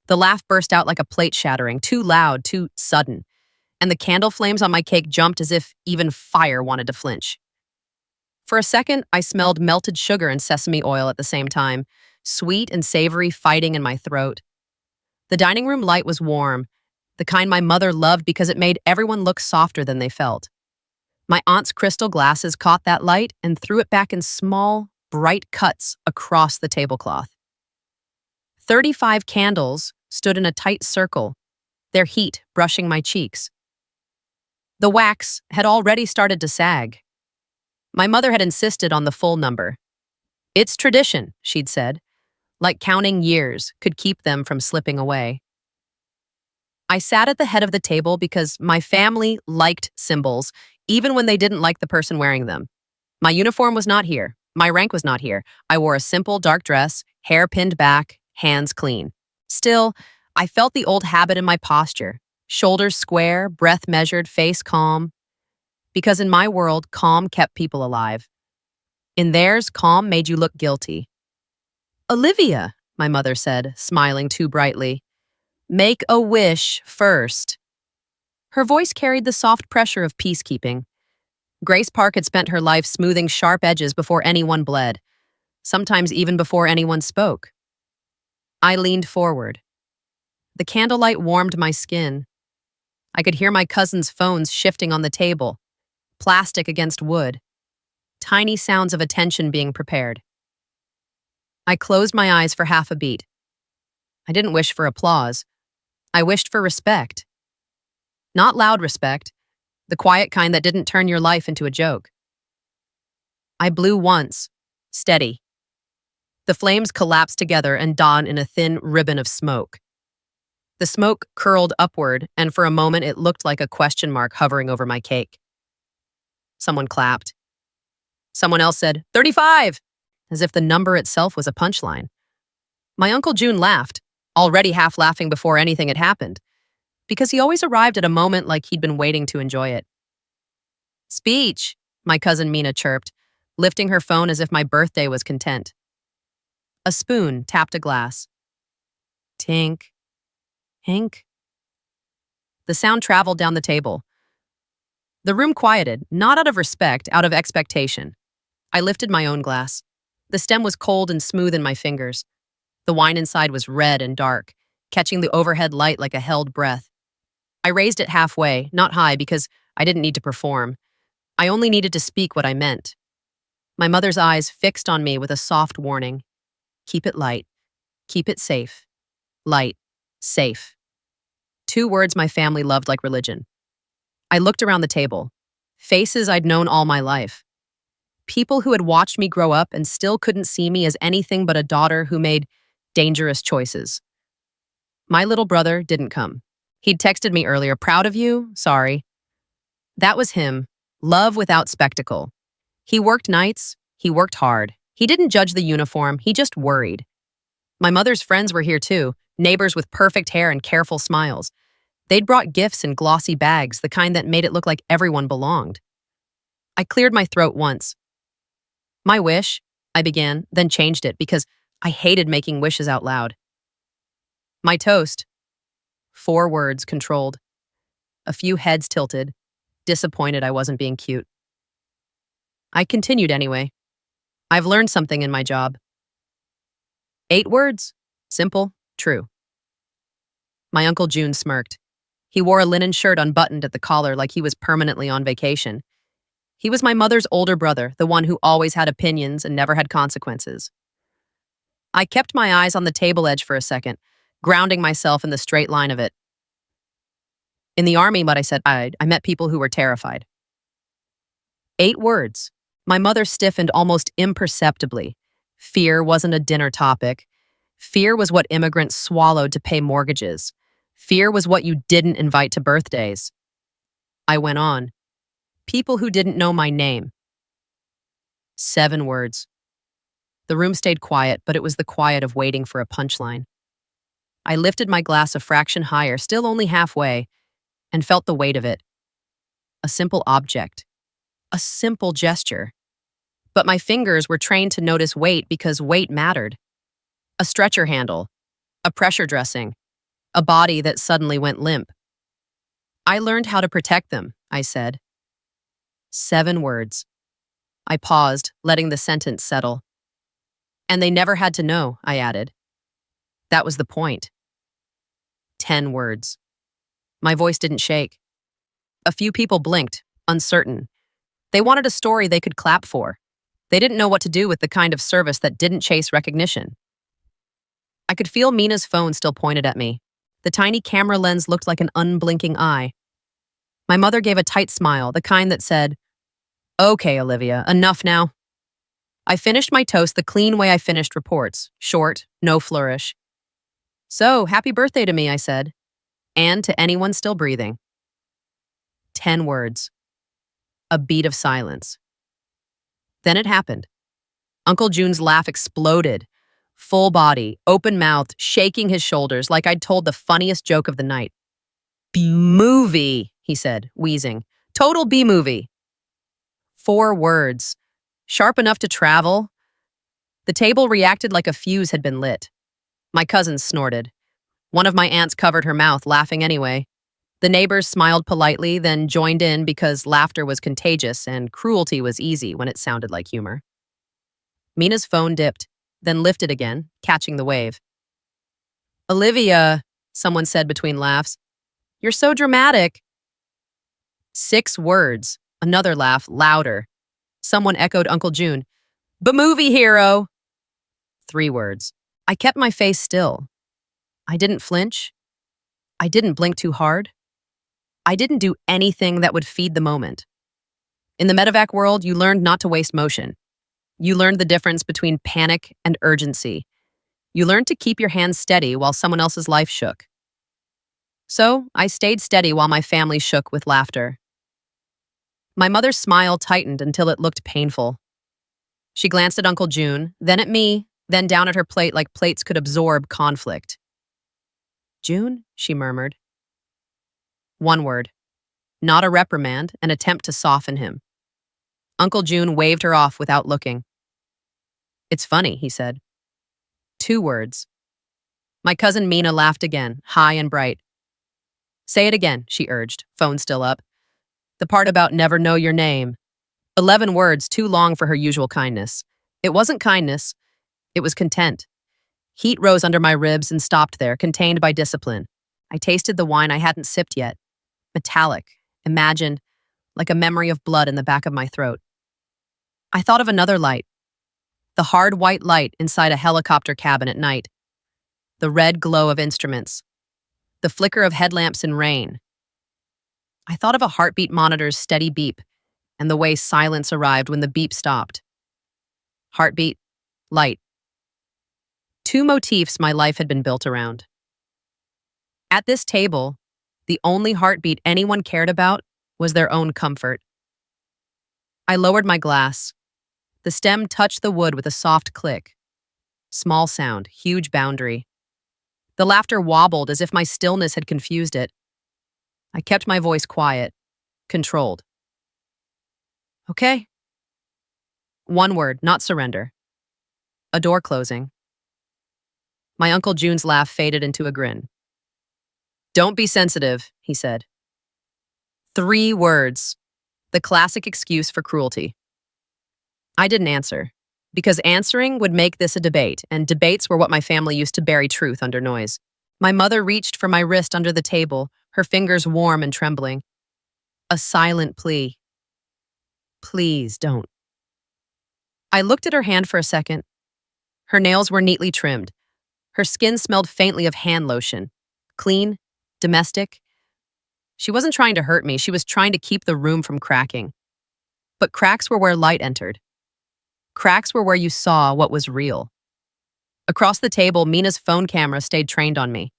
The laugh burst out like a plate shattering, too loud, too sudden, and the candle flames on my cake jumped as if even fire wanted to flinch. For a second, I smelled melted sugar and sesame oil at the same time, sweet and savory fighting in my throat. The dining room light was warm, the kind my mother loved because it made everyone look softer than they felt. My aunt's crystal glasses caught that light and threw it back in small, bright cuts across the tablecloth. 35 candles stood in a tight circle, their heat brushing my cheeks. The wax had already started to sag. My mother had insisted on the full number. "It's tradition," she'd said, like counting years could keep them from slipping away. I sat at the head of the table because my family liked symbols, even when they didn't like the person wearing them. My uniform was not here. My rank was not here. I wore a simple dark dress, hair pinned back, hands clean. Still, I felt the old habit in my posture. Shoulders square, breath measured, face calm. Because in my world, calm kept people alive. In theirs, calm made you look guilty. "Olivia," my mother said, smiling too brightly. "Make a wish first." Her voice carried the soft pressure of peacekeeping. Grace Park had spent her life smoothing sharp edges before anyone bled, sometimes even before anyone spoke. I leaned forward. The candlelight warmed my skin. I could hear my cousin's phones shifting on the table, plastic against wood, tiny sounds of attention being prepared. I closed my eyes for half a beat. I didn't wish for applause. I wished for respect. Not loud respect, the quiet kind that didn't turn your life into a joke. I blew once, steady. The flames collapsed together and dawned in a thin ribbon of smoke. The smoke curled upward, and for a moment it looked like a question mark hovering over my cake. Someone clapped. Someone else said, 35, as if the number itself was a punchline. My Uncle June laughed, already half laughing before anything had happened, because he always arrived at a moment like he'd been waiting to enjoy it. "Speech," my cousin Mina chirped, lifting her phone as if my birthday was content. A spoon tapped a glass. Tink. Hink. The sound traveled down the table. The room quieted, not out of respect, out of expectation. I lifted my own glass. The stem was cold and smooth in my fingers. The wine inside was red and dark, catching the overhead light like a held breath. I raised it halfway, not high, because I didn't need to perform. I only needed to speak what I meant. My mother's eyes fixed on me with a soft warning. Keep it light. Keep it safe. Light. Safe. 2 words my family loved like religion. I looked around the table. Faces I'd known all my life. People who had watched me grow up and still couldn't see me as anything but a daughter who made dangerous choices. My little brother didn't come. He'd texted me earlier, "Proud of you? Sorry." That was him. Love without spectacle. He worked nights. He worked hard. He didn't judge the uniform. He just worried. My mother's friends were here too, neighbors with perfect hair and careful smiles. They'd brought gifts in glossy bags, the kind that made it look like everyone belonged. I cleared my throat once. "My wish," I began, then changed it because I hated making wishes out loud. "My toast." 4 words controlled. A few heads tilted, disappointed I wasn't being cute. I continued anyway. I've learned something in my job. 8 words. Simple, true. My Uncle June smirked. He wore a linen shirt unbuttoned at the collar like he was permanently on vacation. He was my mother's older brother, the one who always had opinions and never had consequences. I kept my eyes on the table edge for a second, grounding myself in the straight line of it. In the army, what I said, I met people who were terrified. 8 words. My mother stiffened almost imperceptibly. Fear wasn't a dinner topic. Fear was what immigrants swallowed to pay mortgages. Fear was what you didn't invite to birthdays. I went on. People who didn't know my name. 7 words. The room stayed quiet, but it was the quiet of waiting for a punchline. I lifted my glass a fraction higher, still only halfway, and felt the weight of it. A simple object. A simple gesture. But my fingers were trained to notice weight because weight mattered. A stretcher handle. A pressure dressing. a body that suddenly went limp. I learned how to protect them, I said. 7 words. I paused, letting the sentence settle. And they never had to know, I added. That was the point. 10 words. My voice didn't shake. A few people blinked, uncertain. They wanted a story they could clap for. They didn't know what to do with the kind of service that didn't chase recognition. I could feel Mina's phone still pointed at me. The tiny camera lens looked like an unblinking eye. My mother gave a tight smile, the kind that said, "Okay, Olivia, enough now." I finished my toast the clean way I finished reports, short, no flourish. "So, happy birthday to me," I said, "and to anyone still breathing." 10 words. A beat of silence. Then it happened. Uncle June's laugh exploded. Full body, open-mouthed, shaking his shoulders like I'd told the funniest joke of the night. "B-movie," he said, wheezing. "Total B-movie." 4 words. Sharp enough to travel. The table reacted like a fuse had been lit. My cousins snorted. One of my aunts covered her mouth, laughing anyway. The neighbors smiled politely, then joined in because laughter was contagious and cruelty was easy when it sounded like humor. Mina's phone dipped, then lifted again, catching the wave. "Olivia," someone said between laughs, "you're so dramatic." 6 words. Another laugh, louder. Someone echoed Uncle June. "B-movie hero." 3 words. I kept my face still. I didn't flinch. I didn't blink too hard. I didn't do anything that would feed the moment. In the medevac world, you learned not to waste motion. You learned the difference between panic and urgency. You learned to keep your hands steady while someone else's life shook. So, I stayed steady while my family shook with laughter. My mother's smile tightened until it looked painful. She glanced at Uncle June, then at me, then down at her plate like plates could absorb conflict. "June?" she murmured. 1 word. Not a reprimand, an attempt to soften him. Uncle June waved her off without looking. "It's funny," he said. 2 words. My cousin Mina laughed again, high and bright. "Say it again," she urged, phone still up. "The part about never know your name." 11 words, too long for her usual kindness. It wasn't kindness. It was content. Heat rose under my ribs and stopped there, contained by discipline. I tasted the wine I hadn't sipped yet. Metallic, imagined, like a memory of blood in the back of my throat. I thought of another light. The hard white light inside a helicopter cabin at night. The red glow of instruments. The flicker of headlamps in rain. I thought of a heartbeat monitor's steady beep and the way silence arrived when the beep stopped. Heartbeat, light. 2 motifs my life had been built around. At this table, the only heartbeat anyone cared about was their own comfort. I lowered my glass. The stem touched the wood with a soft click. Small sound, huge boundary. The laughter wobbled as if my stillness had confused it. I kept my voice quiet, controlled. "Okay." 1 word, not surrender. A door closing. My Uncle June's laugh faded into a grin. "Don't be sensitive," he said. 3 words. The classic excuse for cruelty. I didn't answer, because answering would make this a debate, and debates were what my family used to bury truth under noise. My mother reached for my wrist under the table, her fingers warm and trembling. A silent plea. "Please don't." I looked at her hand for a second. Her nails were neatly trimmed. Her skin smelled faintly of hand lotion. Clean, domestic. She wasn't trying to hurt me, she was trying to keep the room from cracking. But cracks were where light entered. Cracks were where you saw what was real. Across the table, Mina's phone camera stayed trained on me.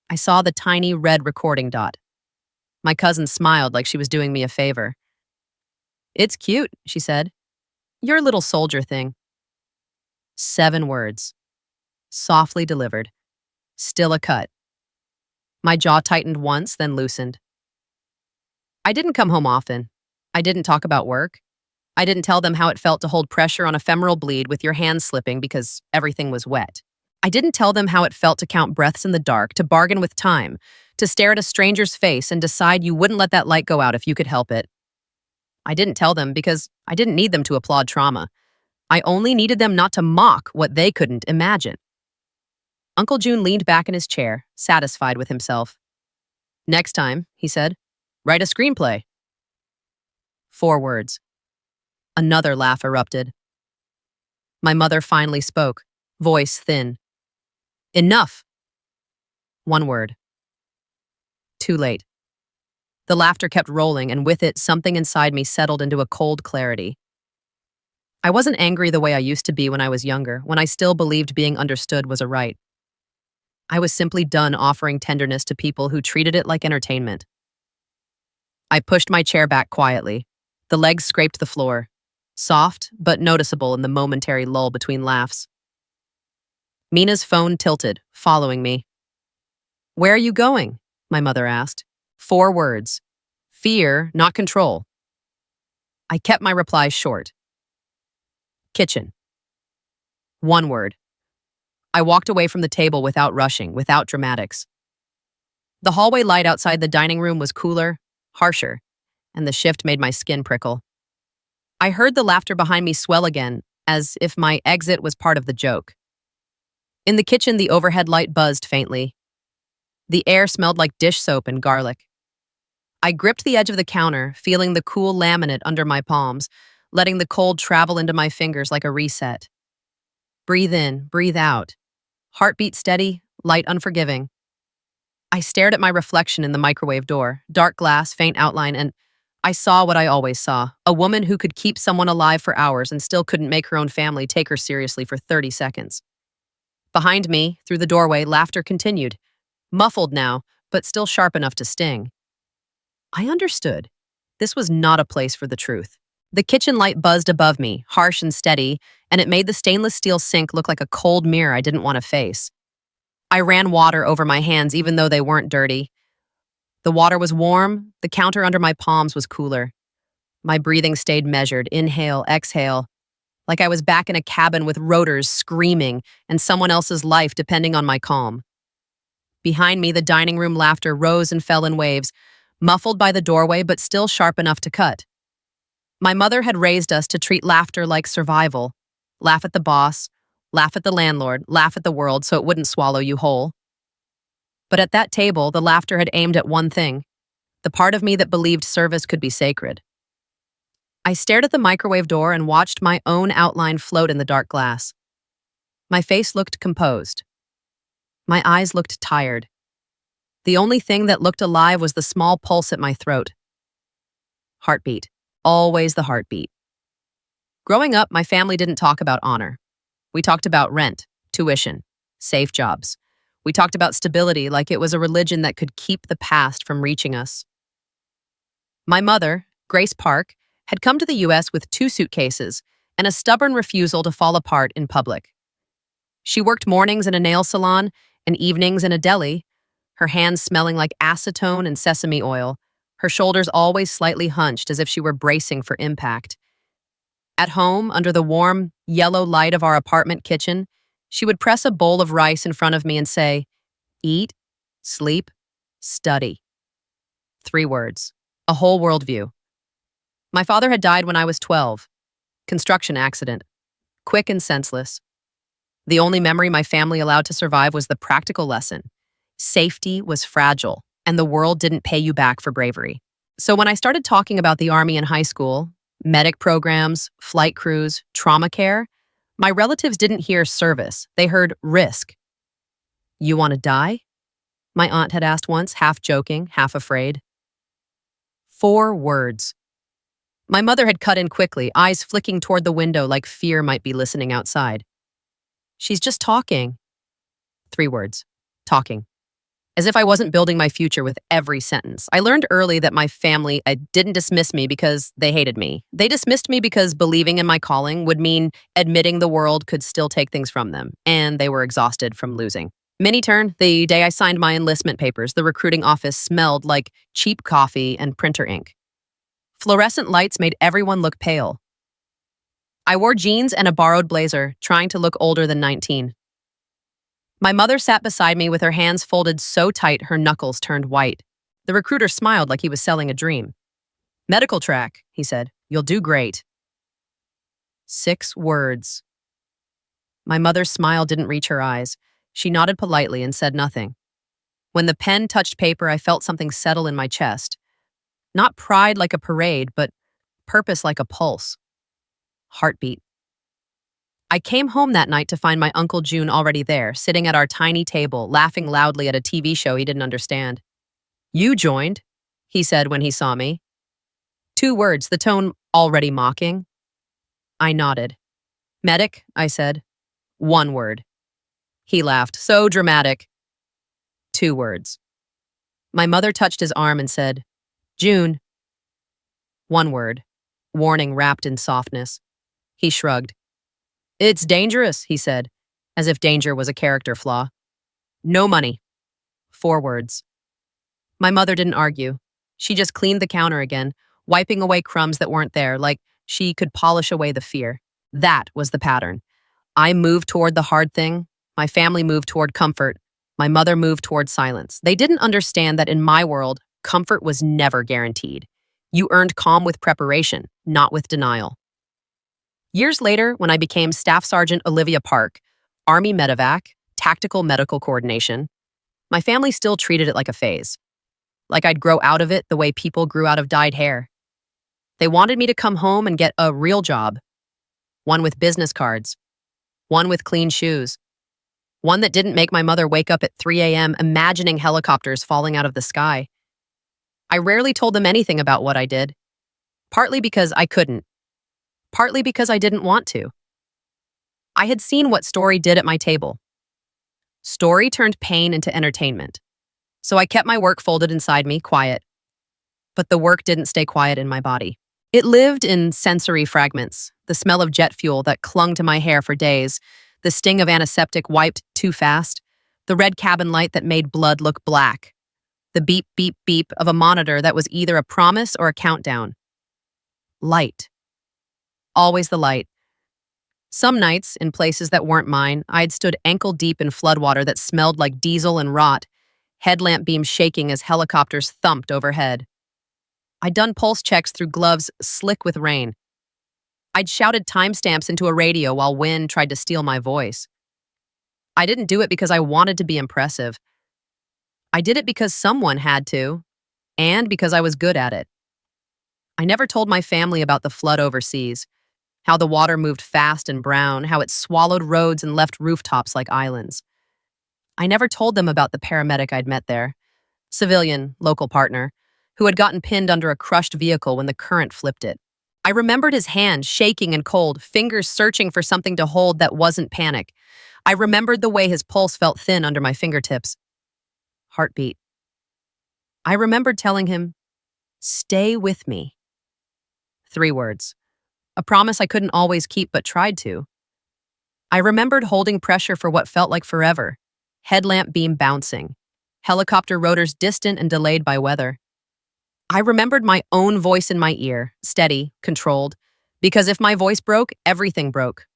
I saw the tiny red recording dot. My cousin smiled like she was doing me a favor. "It's cute," she said. "Your little soldier thing." 7 words. Softly delivered. Still a cut. My jaw tightened once, then loosened. I didn't come home often. I didn't talk about work. I didn't tell them how it felt to hold pressure on a femoral bleed with your hands slipping because everything was wet. I didn't tell them how it felt to count breaths in the dark, to bargain with time, to stare at a stranger's face and decide you wouldn't let that light go out if you could help it. I didn't tell them because I didn't need them to applaud trauma. I only needed them not to mock what they couldn't imagine. Uncle June leaned back in his chair, satisfied with himself. Next time, he said, write a screenplay. 4 words. Another laugh erupted. My mother finally spoke, voice thin. Enough. 1 word. Too late. The laughter kept rolling, and with it, something inside me settled into a cold clarity. I wasn't angry the way I used to be when I was younger, when I still believed being understood was a right. I was simply done offering tenderness to people who treated it like entertainment. I pushed my chair back quietly. The legs scraped the floor, soft but noticeable in the momentary lull between laughs. Mina's phone tilted, following me. Where are you going? My mother asked. 4 words. Fear, not control. I kept my reply short. Kitchen. 1 word. I walked away from the table without rushing, without dramatics. The hallway light outside the dining room was cooler, harsher, and the shift made my skin prickle. I heard the laughter behind me swell again, as if my exit was part of the joke. In the kitchen, the overhead light buzzed faintly. The air smelled like dish soap and garlic. I gripped the edge of the counter, feeling the cool laminate under my palms, letting the cold travel into my fingers like a reset. Breathe in, breathe out. Heartbeat steady, light unforgiving. I stared at my reflection in the microwave door, dark glass, faint outline, and I saw what I always saw, a woman who could keep someone alive for hours and still couldn't make her own family take her seriously for 30 seconds. Behind me, through the doorway, laughter continued, muffled now, but still sharp enough to sting. I understood. This was not a place for the truth. The kitchen light buzzed above me, harsh and steady, and it made the stainless steel sink look like a cold mirror I didn't want to face. I ran water over my hands even though they weren't dirty. The water was warm, the counter under my palms was cooler. My breathing stayed measured, inhale, exhale, like I was back in a cabin with rotors screaming and someone else's life depending on my calm. Behind me, the dining room laughter rose and fell in waves, muffled by the doorway but still sharp enough to cut. My mother had raised us to treat laughter like survival. Laugh at the boss, laugh at the landlord, laugh at the world so it wouldn't swallow you whole. But at that table, the laughter had aimed at one thing, the part of me that believed service could be sacred. I stared at the microwave door and watched my own outline float in the dark glass. My face looked composed. My eyes looked tired. The only thing that looked alive was the small pulse at my throat. Heartbeat. Always the heartbeat. Growing up, my family didn't talk about honor. We talked about rent, tuition, safe jobs. We talked about stability like it was a religion that could keep the past from reaching us. My mother, Grace Park, had come to the U.S. with 2 suitcases and a stubborn refusal to fall apart in public. She worked mornings in a nail salon and evenings in a deli, her hands smelling like acetone and sesame oil, her shoulders always slightly hunched as if she were bracing for impact. At home, under the warm, yellow light of our apartment kitchen, she would press a bowl of rice in front of me and say, eat, sleep, study. 3 words. A whole worldview. My father had died when I was 12. Construction accident. Quick and senseless. The only memory my family allowed to survive was the practical lesson. Safety was fragile, and the world didn't pay you back for bravery. So when I started talking about the Army in high school, medic programs, flight crews, trauma care, my relatives didn't hear service. They heard risk. You want to die? My aunt had asked once, half joking, half afraid. 4 words. My mother had cut in quickly, eyes flicking toward the window like fear might be listening outside. She's just talking. 3 words. Talking. As if I wasn't building my future with every sentence. I learned early that my family didn't dismiss me because they hated me. They dismissed me because believing in my calling would mean admitting the world could still take things from them, and they were exhausted from losing. Mini-turn, the day I signed my enlistment papers, the recruiting office smelled like cheap coffee and printer ink. Fluorescent lights made everyone look pale. I wore jeans and a borrowed blazer, trying to look older than 19. My mother sat beside me with her hands folded so tight her knuckles turned white. The recruiter smiled like he was selling a dream. Medical track, he said. You'll do great. 6 words. My mother's smile didn't reach her eyes. She nodded politely and said nothing. When the pen touched paper, I felt something settle in my chest. Not pride like a parade, but purpose like a pulse. Heartbeat. I came home that night to find my Uncle June already there, sitting at our tiny table, laughing loudly at a TV show he didn't understand. You joined, he said when he saw me. 2 words, the tone already mocking. I nodded. Medic, I said. 1 word. He laughed. So dramatic. 2 words. My mother touched his arm and said, June. 1 word. Warning wrapped in softness. He shrugged. It's dangerous, he said, as if danger was a character flaw. No money. 4 words. My mother didn't argue. She just cleaned the counter again, wiping away crumbs that weren't there, like she could polish away the fear. That was the pattern. I moved toward the hard thing. My family moved toward comfort. My mother moved toward silence. They didn't understand that in my world, comfort was never guaranteed. You earned calm with preparation, not with denial. Years later, when I became Staff Sergeant Olivia Park, Army Medevac, Tactical Medical Coordination, my family still treated it like a phase. Like I'd grow out of it the way people grew out of dyed hair. They wanted me to come home and get a real job. One with business cards. One with clean shoes. One that didn't make my mother wake up at 3 a.m. imagining helicopters falling out of the sky. I rarely told them anything about what I did. Partly because I couldn't. Partly because I didn't want to. I had seen what Story did at my table. Story turned pain into entertainment. So I kept my work folded inside me, quiet. But the work didn't stay quiet in my body. It lived in sensory fragments, the smell of jet fuel that clung to my hair for days, the sting of antiseptic wiped too fast, the red cabin light that made blood look black, the beep, beep, beep of a monitor that was either a promise or a countdown. Light. Always the light. Some nights, in places that weren't mine, I'd stood ankle-deep in floodwater that smelled like diesel and rot, headlamp beams shaking as helicopters thumped overhead. I'd done pulse checks through gloves slick with rain. I'd shouted timestamps into a radio while wind tried to steal my voice. I didn't do it because I wanted to be impressive. I did it because someone had to, and because I was good at it. I never told my family about the flood overseas, how the water moved fast and brown, how it swallowed roads and left rooftops like islands. I never told them about the paramedic I'd met there, civilian, local partner, who had gotten pinned under a crushed vehicle when the current flipped it. I remembered his hand shaking and cold, fingers searching for something to hold that wasn't panic. I remembered the way his pulse felt thin under my fingertips. Heartbeat. I remembered telling him, "Stay with me." 3 words. A promise I couldn't always keep but tried to. I remembered holding pressure for what felt like forever. Headlamp beam bouncing. Helicopter rotors distant and delayed by weather. I remembered my own voice in my ear, steady, controlled, because if my voice broke, everything broke.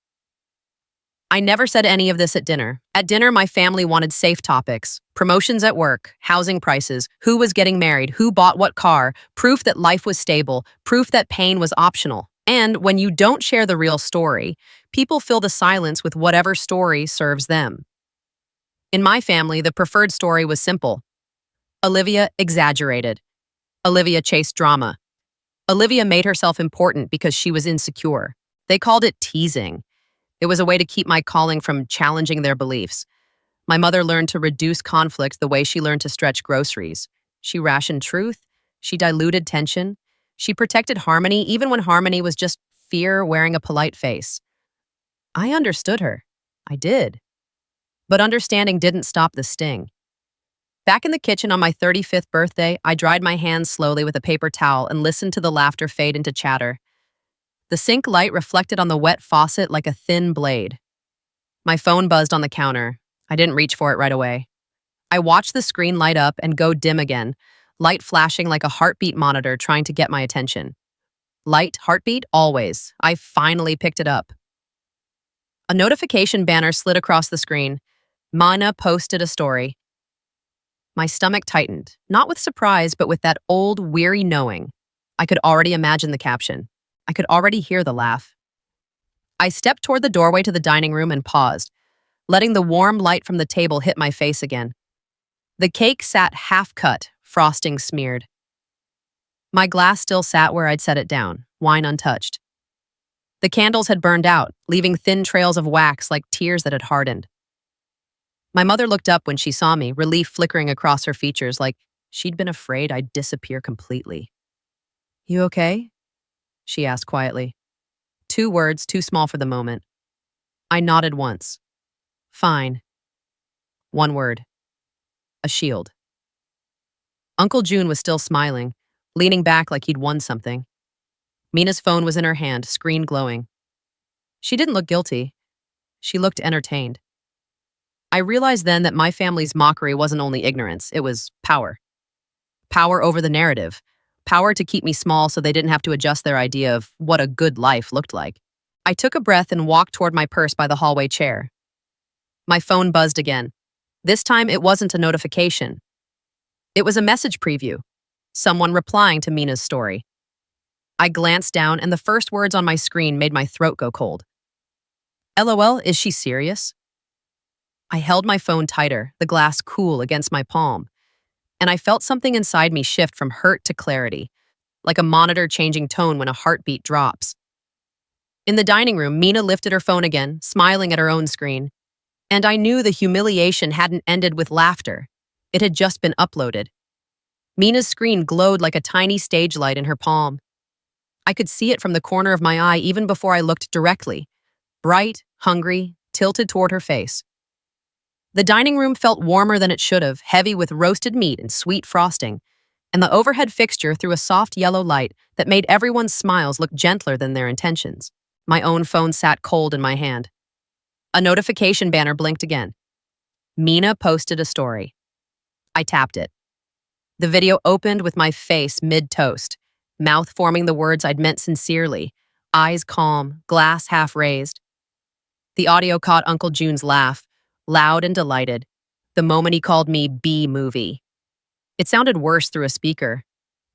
I never said any of this at dinner. At dinner, my family wanted safe topics, promotions at work, housing prices, who was getting married, who bought what car, proof that life was stable, proof that pain was optional. And when you don't share the real story, people fill the silence with whatever story serves them. In my family, the preferred story was simple. Olivia exaggerated. Olivia chased drama. Olivia made herself important because she was insecure. They called it teasing. It was a way to keep my calling from challenging their beliefs. My mother learned to reduce conflict the way she learned to stretch groceries. She rationed truth. She diluted tension. She protected harmony even when harmony was just fear wearing a polite face. I understood her. I did. But understanding didn't stop the sting. Back in the kitchen on my 35th birthday, I dried my hands slowly with a paper towel and listened to the laughter fade into chatter. The sink light reflected on the wet faucet like a thin blade. My phone buzzed on the counter. I didn't reach for it right away. I watched the screen light up and go dim again, light flashing like a heartbeat monitor trying to get my attention. Light, heartbeat, always. I finally picked it up. A notification banner slid across the screen. Mana posted a story. My stomach tightened, not with surprise, but with that old, weary knowing. I could already imagine the caption. I could already hear the laugh. I stepped toward the doorway to the dining room and paused, letting the warm light from the table hit my face again. The cake sat half cut, frosting smeared. My glass still sat where I'd set it down, wine untouched. The candles had burned out, leaving thin trails of wax like tears that had hardened. My mother looked up when she saw me, relief flickering across her features like she'd been afraid I'd disappear completely. "You okay?" she asked quietly. 2 words too small for the moment. I nodded once. "Fine." 1 word. A shield. Uncle June was still smiling, leaning back like he'd won something. Mina's phone was in her hand, screen glowing. She didn't look guilty. She looked entertained. I realized then that my family's mockery wasn't only ignorance, it was power. Power over the narrative. Power to keep me small so they didn't have to adjust their idea of what a good life looked like. I took a breath and walked toward my purse by the hallway chair. My phone buzzed again. This time it wasn't a notification. It was a message preview. Someone replying to Mina's story. I glanced down and the first words on my screen made my throat go cold. LOL, is she serious? I held my phone tighter, the glass cool against my palm, and I felt something inside me shift from hurt to clarity, like a monitor changing tone when a heartbeat drops. In the dining room, Mina lifted her phone again, smiling at her own screen, and I knew the humiliation hadn't ended with laughter. It had just been uploaded. Mina's screen glowed like a tiny stage light in her palm. I could see it from the corner of my eye even before I looked directly, bright, hungry, tilted toward her face. The dining room felt warmer than it should have, heavy with roasted meat and sweet frosting, and the overhead fixture threw a soft yellow light that made everyone's smiles look gentler than their intentions. My own phone sat cold in my hand. A notification banner blinked again. Mina posted a story. I tapped it. The video opened with my face mid-toast, mouth forming the words I'd meant sincerely, eyes calm, glass half raised. The audio caught Uncle June's laugh, loud and delighted, the moment he called me B-movie. It sounded worse through a speaker.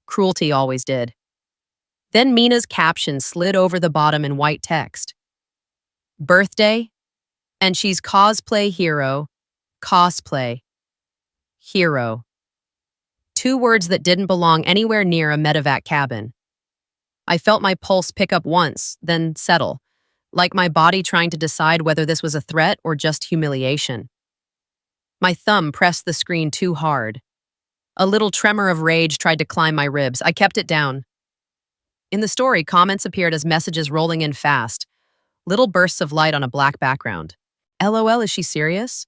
Cruelty always did. Then Mina's caption slid over the bottom in white text. Birthday, and she's cosplay hero, cosplay, hero. 2 words that didn't belong anywhere near a medevac cabin. I felt my pulse pick up once, then settle, like my body trying to decide whether this was a threat or just humiliation. My thumb pressed the screen too hard. A little tremor of rage tried to climb my ribs. I kept it down. In the story, comments appeared as messages rolling in fast, little bursts of light on a black background. LOL, is she serious?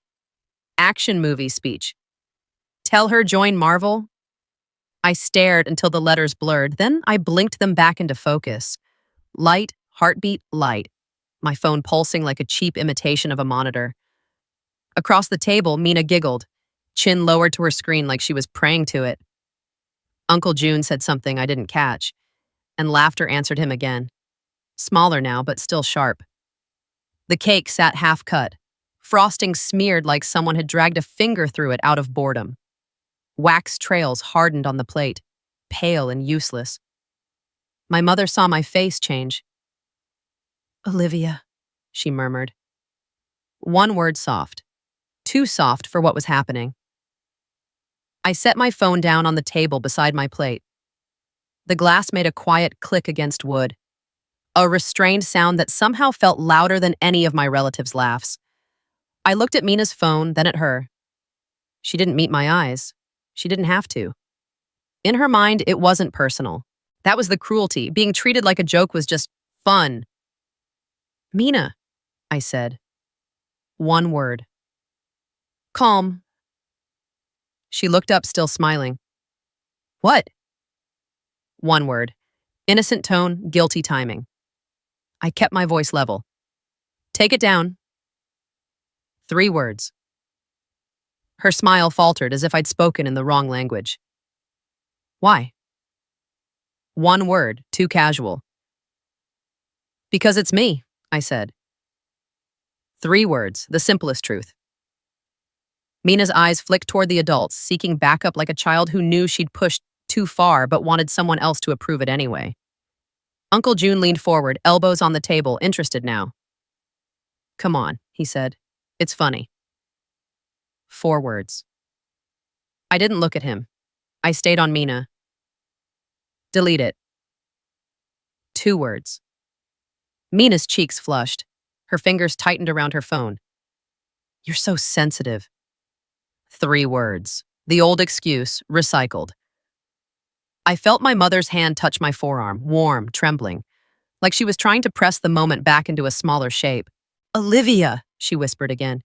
Action movie speech. Tell her join Marvel? I stared until the letters blurred, then I blinked them back into focus. Light, heartbeat, light. My phone pulsing like a cheap imitation of a monitor. Across the table, Mina giggled, chin lowered to her screen like she was praying to it. Uncle June said something I didn't catch, and laughter answered him again. Smaller now, but still sharp. The cake sat half cut, frosting smeared like someone had dragged a finger through it out of boredom. Wax trails hardened on the plate, pale and useless. My mother saw my face change. Olivia, she murmured. 1 word soft. Too soft for what was happening. I set my phone down on the table beside my plate. The glass made a quiet click against wood, a restrained sound that somehow felt louder than any of my relatives' laughs. I looked at Mina's phone, then at her. She didn't meet my eyes. She didn't have to. In her mind, it wasn't personal. That was the cruelty. Being treated like a joke was just fun. Mina, I said. 1 word. Calm. She looked up, still smiling. What? 1 word. Innocent tone, guilty timing. I kept my voice level. Take it down. 3 words. Her smile faltered as if I'd spoken in the wrong language. Why? 1 word, too casual. Because it's me, I said. 3 words, the simplest truth. Mina's eyes flicked toward the adults, seeking backup like a child who knew she'd pushed too far but wanted someone else to approve it anyway. Uncle June leaned forward, elbows on the table, interested now. "Come on," he said. "It's funny." 4 words. I didn't look at him. I stayed on Mina. "Delete it." 2 words. Mina's cheeks flushed. Her fingers tightened around her phone. "You're so sensitive." 3 words. The old excuse, recycled. I felt my mother's hand touch my forearm, warm, trembling, like she was trying to press the moment back into a smaller shape. "Olivia," she whispered again.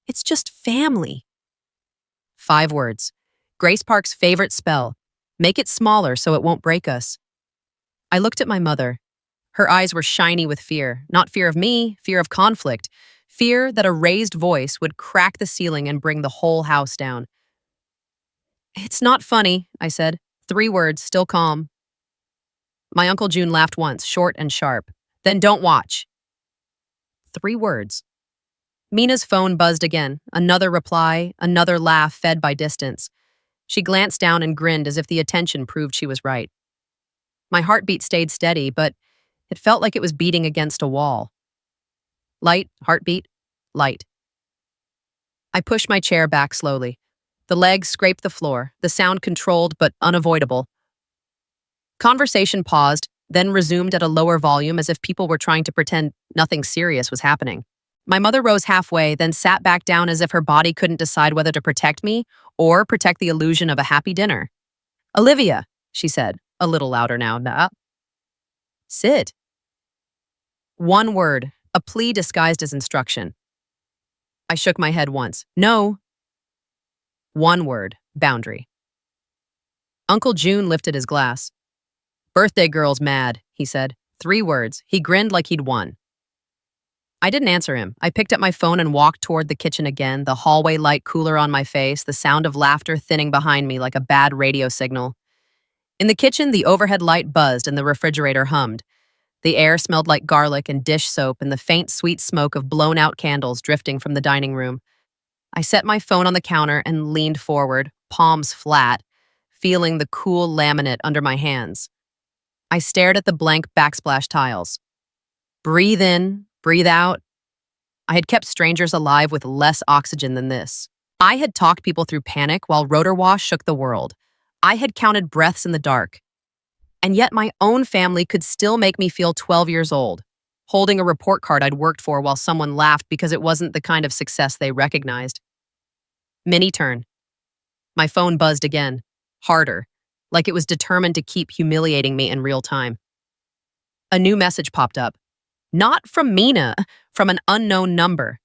"It's just family." 5 words. Grace Park's favorite spell. Make it smaller so it won't break us. I looked at my mother. Her eyes were shiny with fear. Not fear of me, fear of conflict. Fear that a raised voice would crack the ceiling and bring the whole house down. "It's not funny," I said. 3 words, still calm. My Uncle June laughed once, short and sharp. "Then don't watch." 3 words. Mina's phone buzzed again. Another reply, another laugh fed by distance. She glanced down and grinned as if the attention proved she was right. My heartbeat stayed steady, but it felt like it was beating against a wall. Light, heartbeat, light. I pushed my chair back slowly. The legs scraped the floor, the sound controlled but unavoidable. Conversation paused, then resumed at a lower volume as if people were trying to pretend nothing serious was happening. My mother rose halfway, then sat back down as if her body couldn't decide whether to protect me or protect the illusion of a happy dinner. "Olivia," she said, a little louder now. "Nah. Sit." 1 word, a plea disguised as instruction. I shook my head once. "No." 1 word, boundary. Uncle June lifted his glass. "Birthday girl's mad," he said. 3 words. He grinned like he'd won. I didn't answer him. I picked up my phone and walked toward the kitchen again, the hallway light cooler on my face, the sound of laughter thinning behind me like a bad radio signal. In the kitchen, the overhead light buzzed and the refrigerator hummed. The air smelled like garlic and dish soap and the faint, sweet smoke of blown-out candles drifting from the dining room. I set my phone on the counter and leaned forward, palms flat, feeling the cool laminate under my hands. I stared at the blank backsplash tiles. Breathe in, breathe out. I had kept strangers alive with less oxygen than this. I had talked people through panic while rotor wash shook the world. I had counted breaths in the dark. And yet my own family could still make me feel 12 years old, holding a report card I'd worked for while someone laughed because it wasn't the kind of success they recognized. Mini turn. My phone buzzed again, harder, like it was determined to keep humiliating me in real time. A new message popped up. Not from Mina, from an unknown number.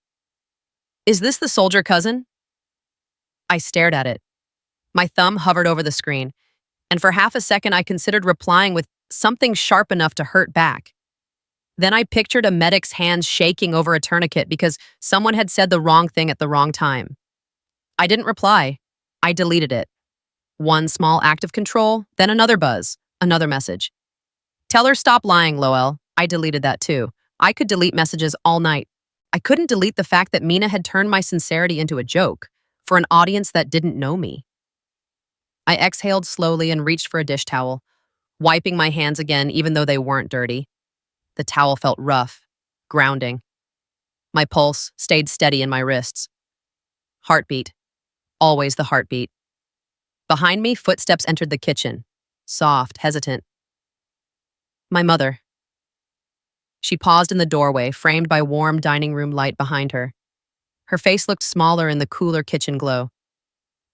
"Is this the soldier cousin?" I stared at it. My thumb hovered over the screen, and for half a second I considered replying with something sharp enough to hurt back. Then I pictured a medic's hands shaking over a tourniquet because someone had said the wrong thing at the wrong time. I didn't reply. I deleted it. 1 small act of control, then another buzz, another message. "Tell her stop lying, Loel." I deleted that too. I could delete messages all night. I couldn't delete the fact that Mina had turned my sincerity into a joke for an audience that didn't know me. I exhaled slowly and reached for a dish towel, wiping my hands again even though they weren't dirty. The towel felt rough, grounding. My pulse stayed steady in my wrists. Heartbeat. Always the heartbeat. Behind me, footsteps entered the kitchen. Soft, hesitant. My mother. She paused in the doorway, framed by warm dining room light behind her. Her face looked smaller in the cooler kitchen glow.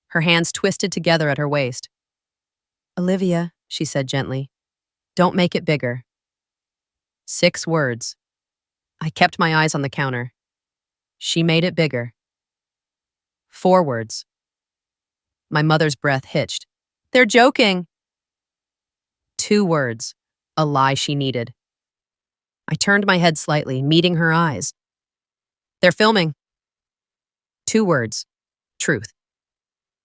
Her hands twisted together at her waist. "Olivia," she said gently, "don't make it bigger." 6 words. I kept my eyes on the counter. She made it bigger. 4 words. My mother's breath hitched. "They're joking." 2 words. A lie she needed. I turned my head slightly, meeting her eyes. "They're filming." 2 words. Truth.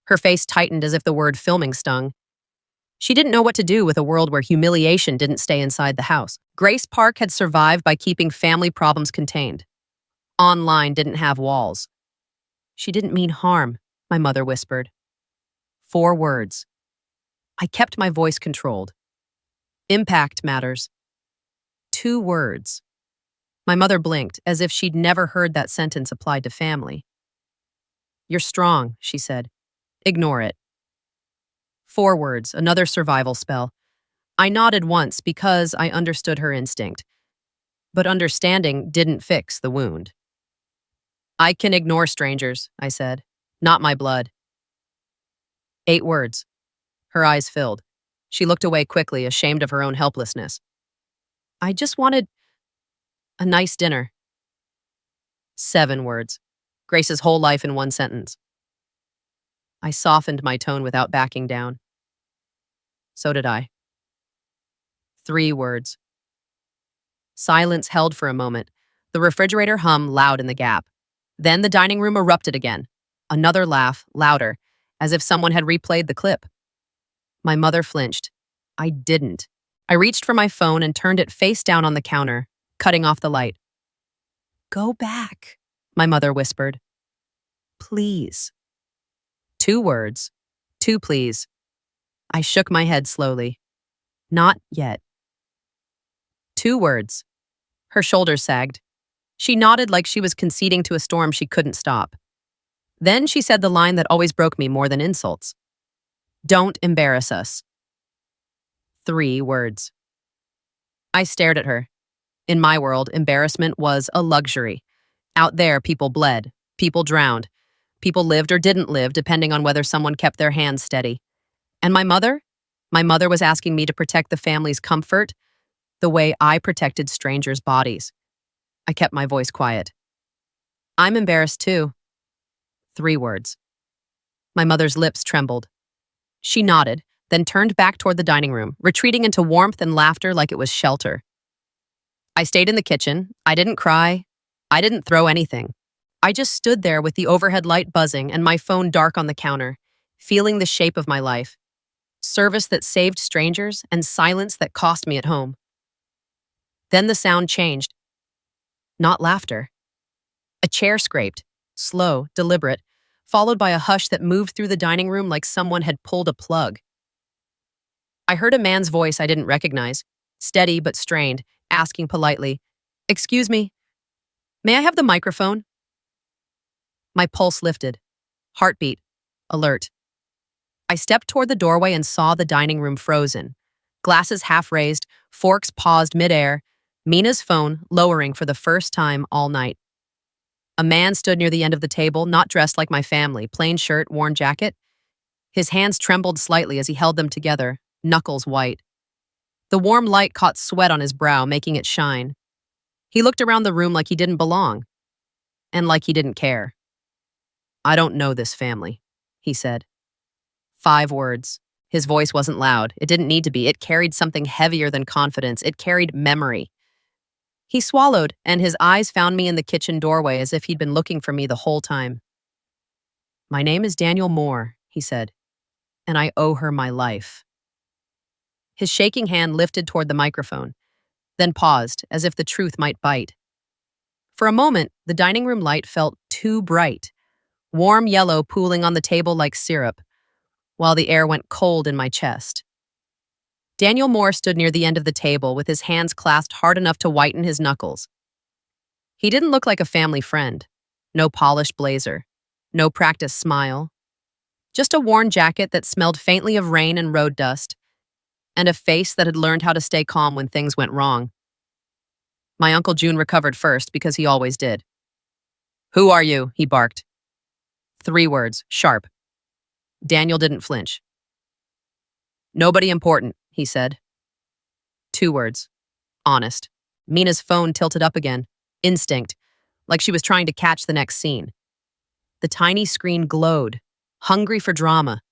Her face tightened as if the word filming stung. She didn't know what to do with a world where humiliation didn't stay inside the house. Grace Park had survived by keeping family problems contained. Online didn't have walls. She didn't mean harm. my mother whispered. 4 words. I kept my voice controlled. Impact matters. 2 words. My mother blinked, as if she'd never heard that sentence applied to family. You're strong, she said. Ignore it. 4 words, another survival spell. I nodded once because I understood her instinct. But understanding didn't fix the wound. I can ignore strangers, I said. Not my blood. 8 words. Her eyes filled. She looked away quickly, ashamed of her own helplessness. I just wanted a nice dinner. 7 words. Grace's whole life in one sentence. I softened my tone without backing down. So did I. 3 words. Silence held for a moment, the refrigerator hum loud in the gap. Then the dining room erupted again. Another laugh, louder, as if someone had replayed the clip. My mother flinched. I didn't. I reached for my phone and turned it face down on the counter, cutting off the light. Go back, my mother whispered. Please. 2 words. 2 please. I shook my head slowly. Not yet. 2 words. Her shoulders sagged. She nodded like she was conceding to a storm she couldn't stop. Then she said the line that always broke me more than insults. Don't embarrass us. 3 words. I stared at her. In my world, embarrassment was a luxury. Out there, people bled, people drowned, people lived or didn't live depending on whether someone kept their hands steady. And my mother? My mother was asking me to protect the family's comfort the way I protected strangers' bodies. I kept my voice quiet. I'm embarrassed too. 3 words. My mother's lips trembled. She nodded, then turned back toward the dining room, retreating into warmth and laughter like it was shelter. I stayed in the kitchen. I didn't cry. I didn't throw anything. I just stood there with the overhead light buzzing and my phone dark on the counter, feeling the shape of my life. Service that saved strangers and silence that cost me at home. Then the sound changed. Not laughter. A chair scraped, slow, deliberate, followed by a hush that moved through the dining room like someone had pulled a plug. I heard a man's voice I didn't recognize, steady but strained, asking politely, "Excuse me, may I have the microphone?" My pulse lifted, heartbeat, alert. I stepped toward the doorway and saw the dining room frozen, glasses half raised, forks paused midair, Mina's phone lowering for the first time all night. A man stood near the end of the table, not dressed like my family, plain shirt, worn jacket. His hands trembled slightly as he held them together, knuckles white. The warm light caught sweat on his brow, making it shine. He looked around the room like he didn't belong, and like he didn't care. I don't know this family, he said. 5 words. His voice wasn't loud. It didn't need to be. It carried something heavier than confidence. It carried memory. He swallowed, and his eyes found me in the kitchen doorway as if he'd been looking for me the whole time. My name is Daniel Moore, he said, and I owe her my life. His shaking hand lifted toward the microphone, then paused, as if the truth might bite. For a moment, the dining room light felt too bright, warm yellow pooling on the table like syrup, while the air went cold in my chest. Daniel Moore stood near the end of the table with his hands clasped hard enough to whiten his knuckles. He didn't look like a family friend. No polished blazer, no practiced smile, just a worn jacket that smelled faintly of rain and road dust, and a face that had learned how to stay calm when things went wrong. My Uncle June recovered first because he always did. "Who are you?" he barked. 3 words, sharp. Daniel didn't flinch. "Nobody important," he said. 2 words, honest. Mina's phone tilted up again, instinct, like she was trying to catch the next scene. The tiny screen glowed, hungry for drama.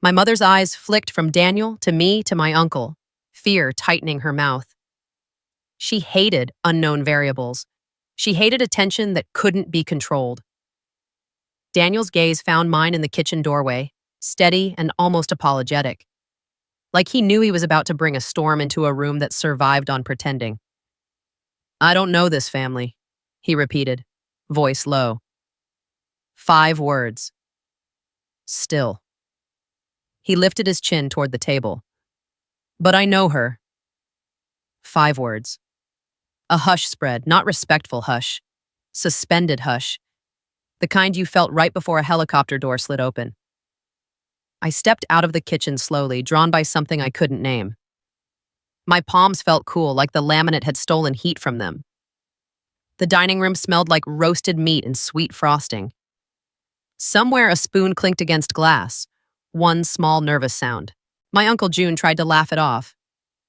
My mother's eyes flicked from Daniel to me to my uncle, fear tightening her mouth. She hated unknown variables. She hated attention that couldn't be controlled. Daniel's gaze found mine in the kitchen doorway, steady and almost apologetic. Like he knew he was about to bring a storm into a room that survived on pretending. "I don't know this family," he repeated, voice low. 5 words. Still. He lifted his chin toward the table. But I know her. 5 words. A hush spread, not respectful hush. Suspended hush. The kind you felt right before a helicopter door slid open. I stepped out of the kitchen slowly, drawn by something I couldn't name. My palms felt cool, like the laminate had stolen heat from them. The dining room smelled like roasted meat and sweet frosting. Somewhere a spoon clinked against glass. One small nervous sound. My Uncle June tried to laugh it off.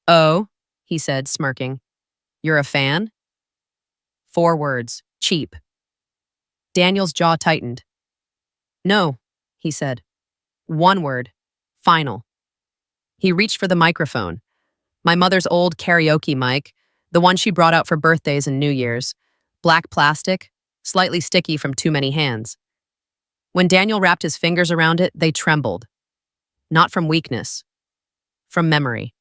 "Oh," he said, smirking. "You're a fan?" 4 words. Cheap. Daniel's jaw tightened. "No," he said. 1 word. Final. He reached for the microphone. My mother's old karaoke mic, the one she brought out for birthdays and New Year's. Black plastic, slightly sticky from too many hands. When Daniel wrapped his fingers around it, they trembled. Not from weakness. From memory.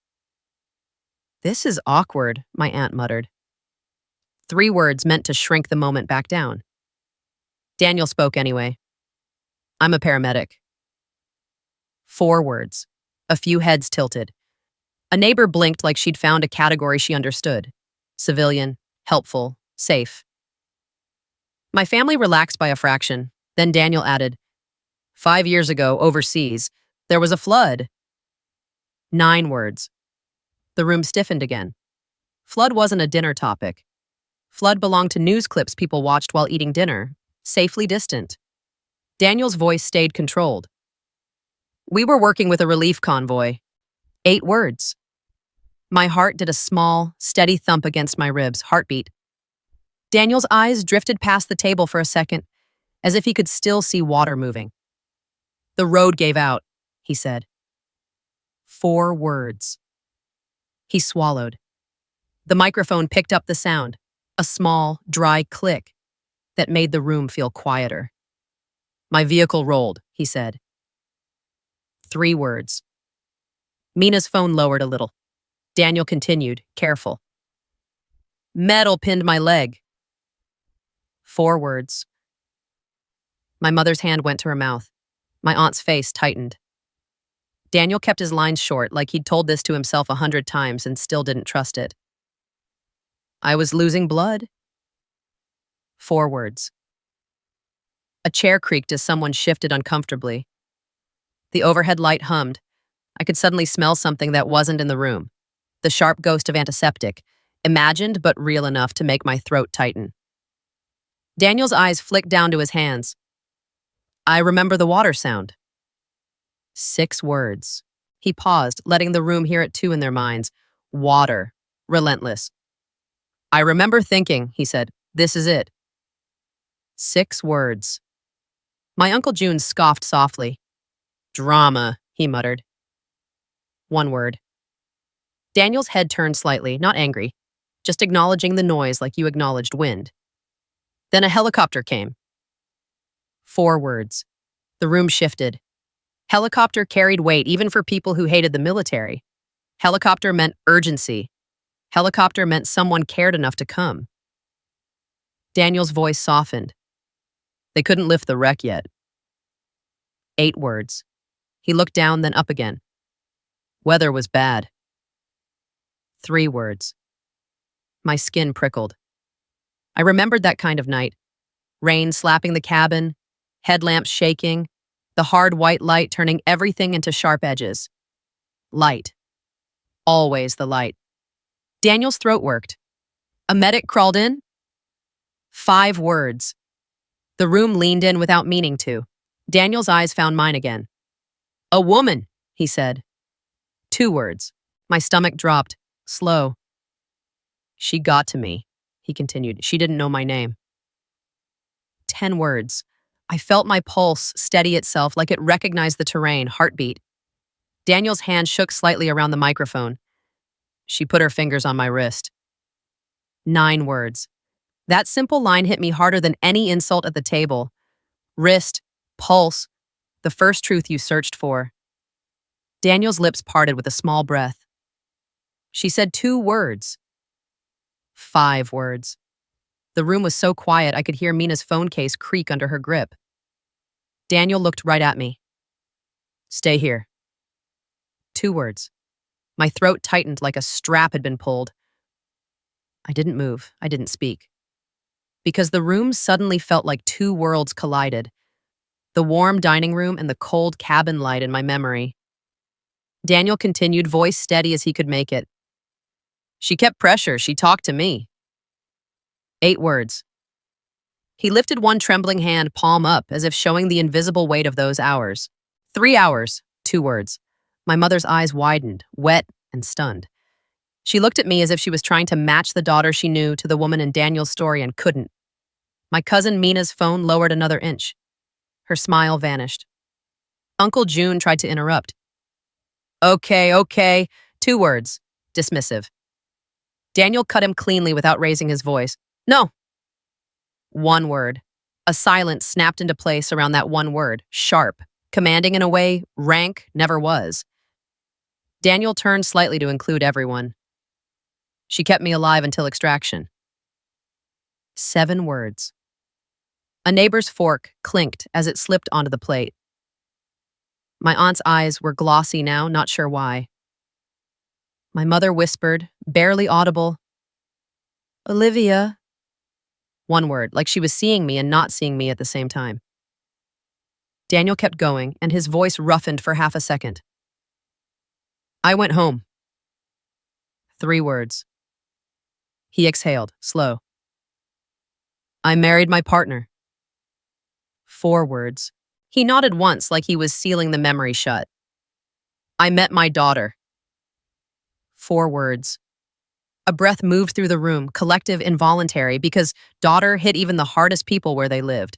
"This is awkward," my aunt muttered. 3 words meant to shrink the moment back down. Daniel spoke anyway. "I'm a paramedic." 4 words. A few heads tilted. A neighbor blinked like she'd found a category she understood. Civilian, helpful, safe. My family relaxed by a fraction. Then Daniel added, 5 years ago, overseas, there was a flood. 9 words. The room stiffened again. Flood wasn't a dinner topic. Flood belonged to news clips people watched while eating dinner, safely distant. Daniel's voice stayed controlled. "We were working with a relief convoy." 8 words. My heart did a small, steady thump against my ribs, heartbeat. Daniel's eyes drifted past the table for a second, as if he could still see water moving. "The road gave out," he said. 4 words. He swallowed. The microphone picked up the sound, a small, dry click that made the room feel quieter. "My vehicle rolled," he said. 3 words. Mina's phone lowered a little. Daniel continued, careful. "Metal pinned my leg." 4 words. My mother's hand went to her mouth. My aunt's face tightened. Daniel kept his lines short, like he'd told this to himself 100 times and still didn't trust it. "I was losing blood." 4 words. A chair creaked as someone shifted uncomfortably. The overhead light hummed. I could suddenly smell something that wasn't in the room. The sharp ghost of antiseptic, imagined but real enough to make my throat tighten. Daniel's eyes flicked down to his hands. "I remember the water sound." 6 words. He paused, letting the room hear it too in their minds. Water. Relentless. "I remember thinking," he said, "this is it." 6 words. My Uncle June scoffed softly. "Drama," he muttered. 1 word. Daniel's head turned slightly, not angry, just acknowledging the noise like you acknowledged wind. Then a helicopter came. 4 words. The room shifted. Helicopter carried weight even for people who hated the military. Helicopter meant urgency. Helicopter meant someone cared enough to come. Daniel's voice softened. "They couldn't lift the wreck yet." 8 words. He looked down, then up again. "Weather was bad." 3 words. My skin prickled. I remembered that kind of night. Rain slapping the cabin, headlamps shaking, the hard white light turning everything into sharp edges. Light. Always the light. Daniel's throat worked. "A medic crawled in?" 5 words. The room leaned in without meaning to. Daniel's eyes found mine again. "A woman," he said. 2 words. My stomach dropped, slow. "She got to me," he continued. "She didn't know my name." 10 words. I felt my pulse steady itself like it recognized the terrain, heartbeat. Daniel's hand shook slightly around the microphone. She put her fingers on my wrist. 9 words. That simple line hit me harder than any insult at the table. Wrist, pulse, the first truth you searched for. Daniel's lips parted with a small breath. She said 2 words. 5 words. The room was so quiet I could hear Mina's phone case creak under her grip. Daniel looked right at me. Stay here. 2 words. My throat tightened like a strap had been pulled. I didn't move. I didn't speak. Because the room suddenly felt like two worlds collided. The warm dining room and the cold cabin light in my memory. Daniel continued, voice steady as he could make it. She kept pressure. She talked to me. 8 words. He lifted one trembling hand, palm up, as if showing the invisible weight of those hours. 3 hours. 2 words. My mother's eyes widened, wet and stunned. She looked at me as if she was trying to match the daughter she knew to the woman in Daniel's story and couldn't. My cousin Mina's phone lowered another inch. Her smile vanished. Uncle June tried to interrupt. Okay. 2 words. Dismissive. Daniel cut him cleanly without raising his voice. No. 1 word. A silence snapped into place around that one word, sharp, commanding in a way rank never was. Daniel turned slightly to include everyone. She kept me alive until extraction. 7 words. A neighbor's fork clinked as it slipped onto the plate. My aunt's eyes were glossy now, not sure why. My mother whispered, barely audible, Olivia. 1 word, like she was seeing me and not seeing me at the same time. Daniel kept going, and his voice roughened for half a second. I went home. 3 words. He exhaled, slow. I married my partner. 4 words. He nodded once like he was sealing the memory shut. I met my daughter. 4 words. A breath moved through the room, collective, involuntary, because daughter hit even the hardest people where they lived.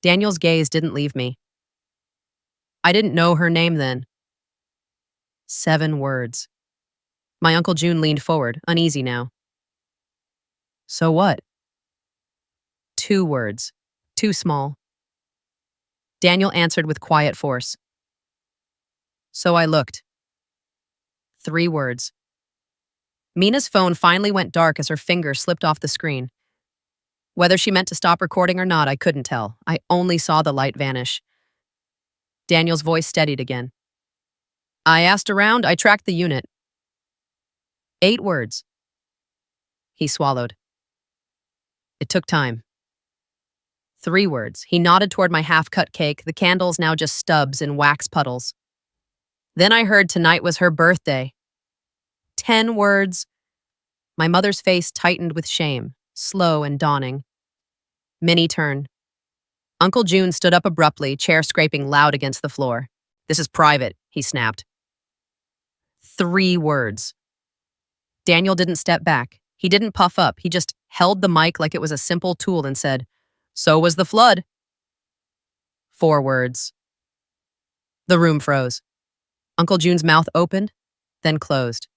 Daniel's gaze didn't leave me. I didn't know her name then. 7 words. My Uncle June leaned forward, uneasy now. So what? 2 words. Too small. Daniel answered with quiet force. So I looked. 3 words. Mina's phone finally went dark as her finger slipped off the screen. Whether she meant to stop recording or not, I couldn't tell. I only saw the light vanish. Daniel's voice steadied again. I asked around, I tracked the unit. 8 words. He swallowed. It took time. 3 words. He nodded toward my half-cut cake, the candles now just stubs in wax puddles. Then I heard tonight was her birthday. 10 words. My mother's face tightened with shame, slow and dawning. Minnie turned. Uncle June stood up abruptly, chair scraping loud against the floor. This is private, he snapped. 3 words. Daniel didn't step back. He didn't puff up. He just held the mic like it was a simple tool and said, So was the flood. 4 words. The room froze. Uncle June's mouth opened, then closed.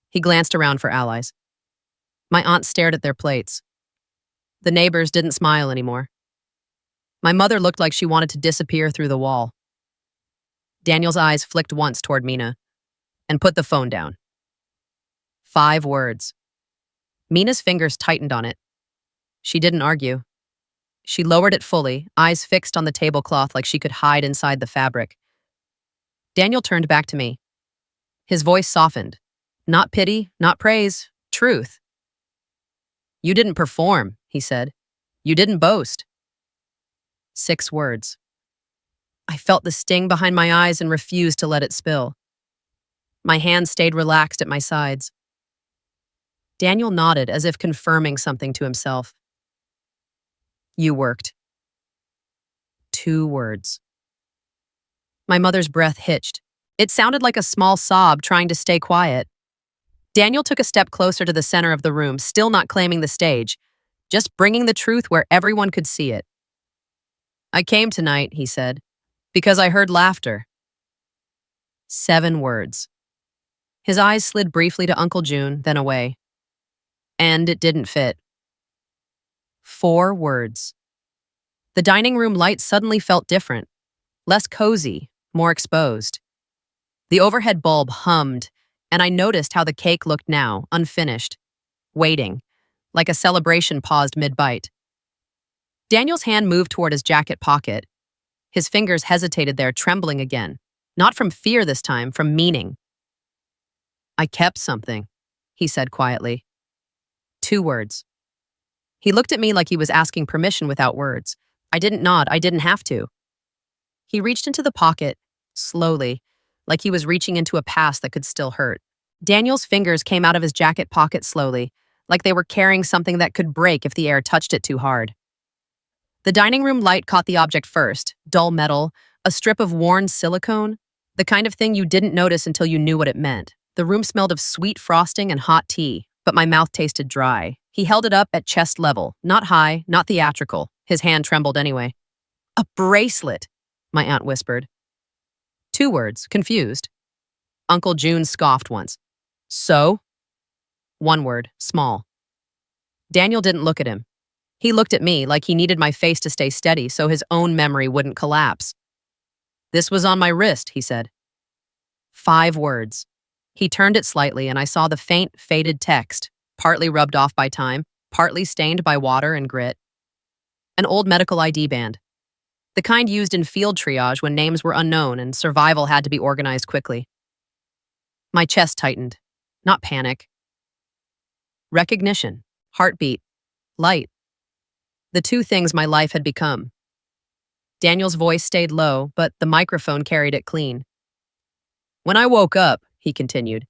He glanced around for allies. My aunt stared at their plates. The neighbors didn't smile anymore. My mother looked like she wanted to disappear through the wall. Daniel's eyes flicked once toward Mina and put the phone down. 5 words. Mina's fingers tightened on it. She didn't argue. She lowered it fully, eyes fixed on the tablecloth like she could hide inside the fabric. Daniel turned back to me. His voice softened. Not pity, not praise, truth. You didn't perform, he said. You didn't boast. 6 words. I felt the sting behind my eyes and refused to let it spill. My hands stayed relaxed at my sides. Daniel nodded as if confirming something to himself. You worked. 2 words. My mother's breath hitched. It sounded like a small sob trying to stay quiet. Daniel took a step closer to the center of the room, still not claiming the stage, just bringing the truth where everyone could see it. I came tonight, he said, because I heard laughter. 7 words. His eyes slid briefly to Uncle June, then away. And it didn't fit. 4 words. The dining room light suddenly felt different, less cozy, more exposed. The overhead bulb hummed, and I noticed how the cake looked now, unfinished, waiting, like a celebration paused mid-bite. Daniel's hand moved toward his jacket pocket. His fingers hesitated there, trembling again. Not from fear this time, from meaning. I kept something, he said quietly. 2 words. He looked at me like he was asking permission without words. I didn't nod, I didn't have to. He reached into the pocket, slowly, like he was reaching into a past that could still hurt. Daniel's fingers came out of his jacket pocket slowly, like they were carrying something that could break if the air touched it too hard. The dining room light caught the object first, dull metal, a strip of worn silicone, the kind of thing you didn't notice until you knew what it meant. The room smelled of sweet frosting and hot tea, but my mouth tasted dry. He held it up at chest level, not high, not theatrical. His hand trembled anyway. A bracelet, my aunt whispered. 2 words, confused. Uncle June scoffed once. So? 1 word, small. Daniel didn't look at him. He looked at me like he needed my face to stay steady so his own memory wouldn't collapse. This was on my wrist, he said. 5 words. He turned it slightly and I saw the faint, faded text, partly rubbed off by time, partly stained by water and grit. An old medical ID band. The kind used in field triage when names were unknown and survival had to be organized quickly. My chest tightened. Not panic. Recognition, heartbeat, light. The 2 things my life had become. Daniel's voice stayed low, but the microphone carried it clean. When I woke up, he continued,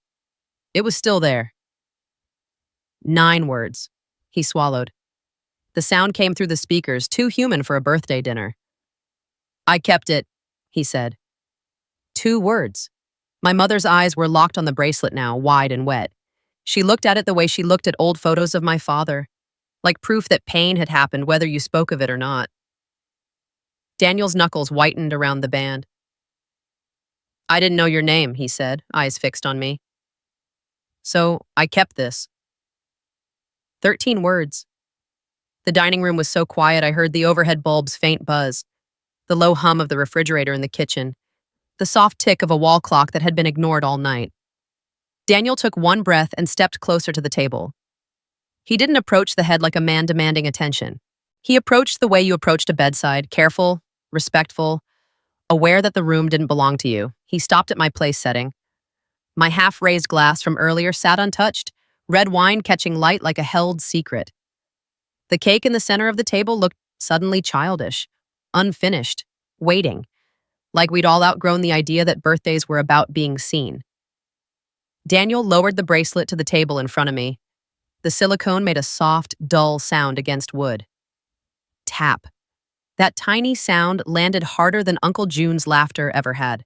it was still there. 9 words. He swallowed. The sound came through the speakers, too human for a birthday dinner. I kept it, he said. 2 words. My mother's eyes were locked on the bracelet now, wide and wet. She looked at it the way she looked at old photos of my father, like proof that pain had happened whether you spoke of it or not. Daniel's knuckles whitened around the band. I didn't know your name, he said, eyes fixed on me. So I kept this. 13 words. The dining room was so quiet I heard the overhead bulb's faint buzz, the low hum of the refrigerator in the kitchen, the soft tick of a wall clock that had been ignored all night. Daniel took 1 breath and stepped closer to the table. He didn't approach the head like a man demanding attention. He approached the way you approached a bedside, careful, respectful, aware that the room didn't belong to you. He stopped at my place setting. My half-raised glass from earlier sat untouched, red wine catching light like a held secret. The cake in the center of the table looked suddenly childish, unfinished, waiting, like we'd all outgrown the idea that birthdays were about being seen. Daniel lowered the bracelet to the table in front of me. The silicone made a soft, dull sound against wood. Tap. That tiny sound landed harder than Uncle June's laughter ever had.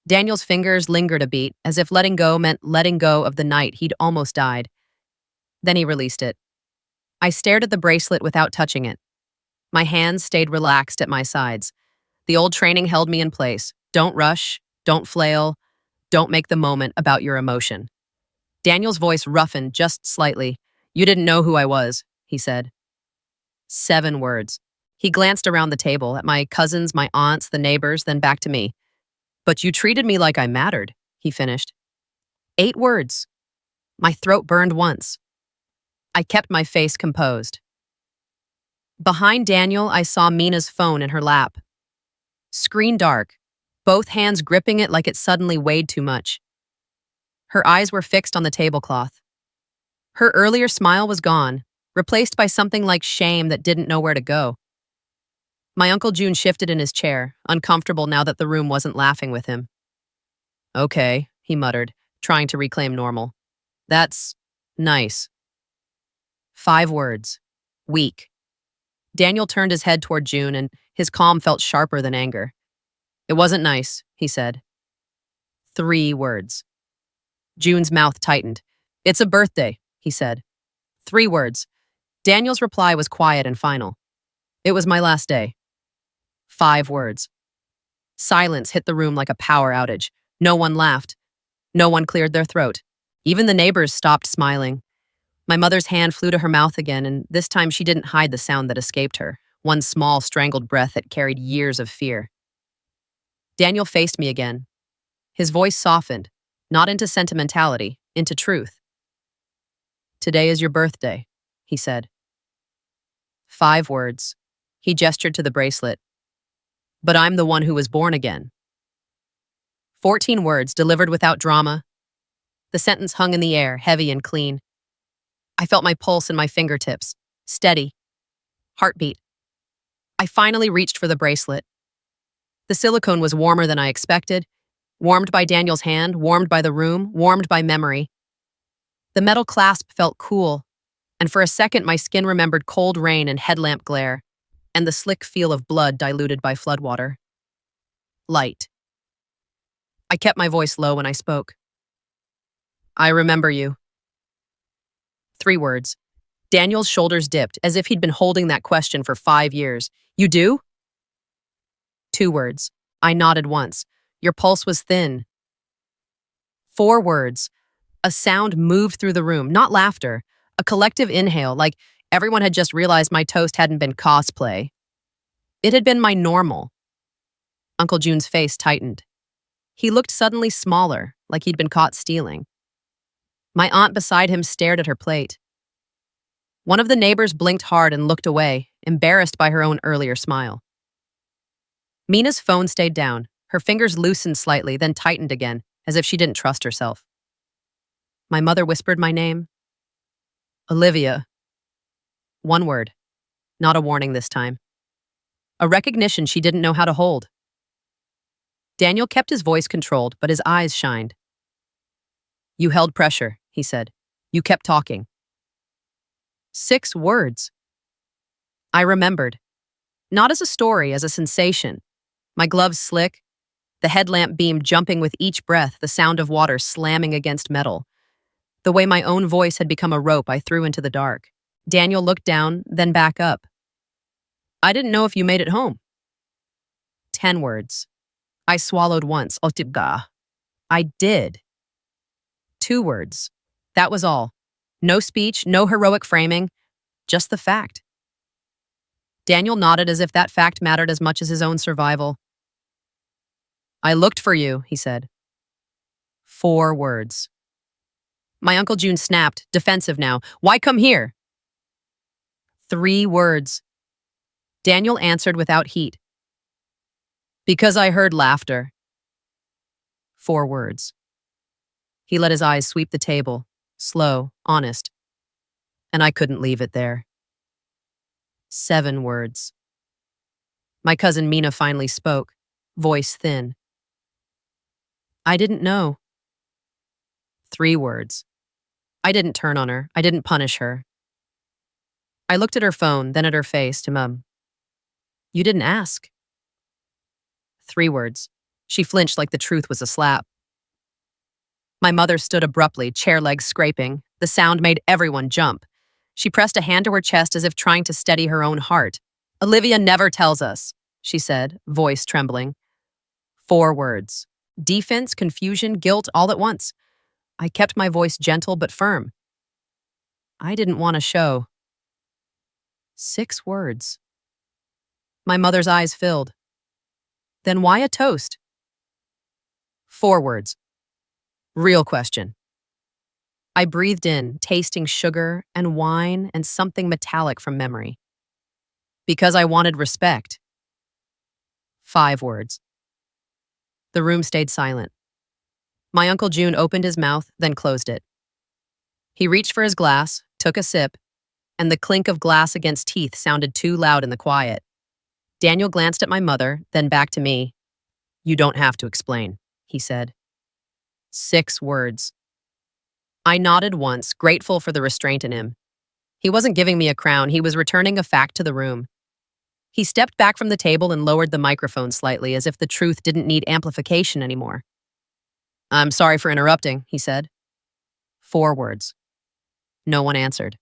Daniel's fingers lingered a beat, as if letting go meant letting go of the night he'd almost died. Then he released it. I stared at the bracelet without touching it. My hands stayed relaxed at my sides. The old training held me in place. Don't rush, don't flail, don't make the moment about your emotion. Daniel's voice roughened just slightly. You didn't know who I was, he said. 7 words. He glanced around the table, at my cousins, my aunts, the neighbors, then back to me. But you treated me like I mattered, he finished. 8 words. My throat burned once. I kept my face composed. Behind Daniel, I saw Mina's phone in her lap. Screen dark, both hands gripping it like it suddenly weighed too much. Her eyes were fixed on the tablecloth. Her earlier smile was gone, replaced by something like shame that didn't know where to go. My Uncle June shifted in his chair, uncomfortable now that the room wasn't laughing with him. Okay, he muttered, trying to reclaim normal. That's nice. 5 words. Weak. Daniel turned his head toward June, and his calm felt sharper than anger. It wasn't nice, he said. 3 words. June's mouth tightened. It's a birthday, he said. 3 words. Daniel's reply was quiet and final. It was my last day. 5 words. Silence hit the room like a power outage. No one laughed. No one cleared their throat. Even the neighbors stopped smiling. My mother's hand flew to her mouth again, and this time she didn't hide the sound that escaped her, one small, strangled breath that carried years of fear. Daniel faced me again. His voice softened, not into sentimentality, into truth. Today is your birthday, he said. 5 words. He gestured to the bracelet. but I'm the one who was born again. 14 words delivered without drama. The sentence hung in the air, heavy and clean. I felt my pulse in my fingertips, steady. Heartbeat. I finally reached for the bracelet. The silicone was warmer than I expected, warmed by Daniel's hand, warmed by the room, warmed by memory. The metal clasp felt cool, and for a second my skin remembered cold rain and headlamp glare, and the slick feel of blood diluted by floodwater. Light. I kept my voice low when I spoke. I remember you. 3 words. Daniel's shoulders dipped, as if he'd been holding that question for 5 years. You do? 2 words. I nodded once. Your pulse was thin. 4 words. A sound moved through the room, not laughter, a collective inhale, like everyone had just realized my toast hadn't been cosplay. It had been my normal. Uncle June's face tightened. He looked suddenly smaller, like he'd been caught stealing. My aunt beside him stared at her plate. One of the neighbors blinked hard and looked away, embarrassed by her own earlier smile. Mina's phone stayed down. Her fingers loosened slightly, then tightened again, as if she didn't trust herself. My mother whispered my name. Olivia. 1 word. Not a warning this time. A recognition she didn't know how to hold. Daniel kept his voice controlled, but his eyes shined. You held pressure, he said. You kept talking. 6 words. I remembered. Not as a story, as a sensation. My gloves slick, the headlamp beam jumping with each breath, the sound of water slamming against metal. The way my own voice had become a rope I threw into the dark. Daniel looked down, then back up. I didn't know if you made it home. 10 words. I swallowed once. Otibga. I did. 2 words. That was all. No speech, no heroic framing, just the fact. Daniel nodded as if that fact mattered as much as his own survival. I looked for you, he said. 4 words. My Uncle June snapped, defensive now. Why come here? 3 words. Daniel answered without heat. Because I heard laughter. 4 words. He let his eyes sweep the table, slow, honest. And I couldn't leave it there. 7 words. My cousin Mina finally spoke, voice thin. I didn't know. 3 words. I didn't turn on her. I didn't punish her. I looked at her phone, then at her face to Mum. You didn't ask. 3 words. She flinched like the truth was a slap. My mother stood abruptly, chair legs scraping. The sound made everyone jump. She pressed a hand to her chest as if trying to steady her own heart. Olivia never tells us, she said, voice trembling. 4 words. Defense, confusion, guilt, all at once. I kept my voice gentle but firm. I didn't want to show. 6 words. My mother's eyes filled. Then why a toast? 4 words. Real question. I breathed in, tasting sugar and wine and something metallic from memory. Because I wanted respect. 5 words. The room stayed silent. My Uncle June opened his mouth, then closed it. He reached for his glass, took a sip, and the clink of glass against teeth sounded too loud in the quiet. Daniel glanced at my mother, then back to me. You don't have to explain, he said. 6 words. I nodded once, grateful for the restraint in him. He wasn't giving me a crown, he was returning a fact to the room. He stepped back from the table and lowered the microphone slightly, as if the truth didn't need amplification anymore. I'm sorry for interrupting, he said. 4 words. No one answered.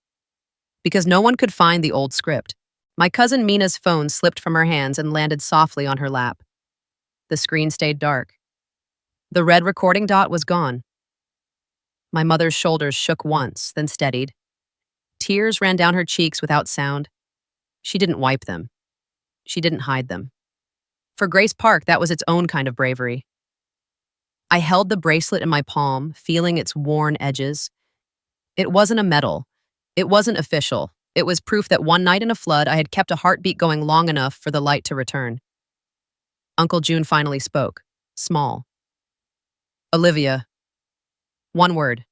Because no one could find the old script. My cousin Mina's phone slipped from her hands and landed softly on her lap. The screen stayed dark. The red recording dot was gone. My mother's shoulders shook once, then steadied. Tears ran down her cheeks without sound. She didn't wipe them. She didn't hide them. For Grace Park, that was its own kind of bravery. I held the bracelet in my palm, feeling its worn edges. It wasn't a medal. It wasn't official. It was proof that one night in a flood, I had kept a heartbeat going long enough for the light to return. Uncle June finally spoke. Small. Olivia. One word.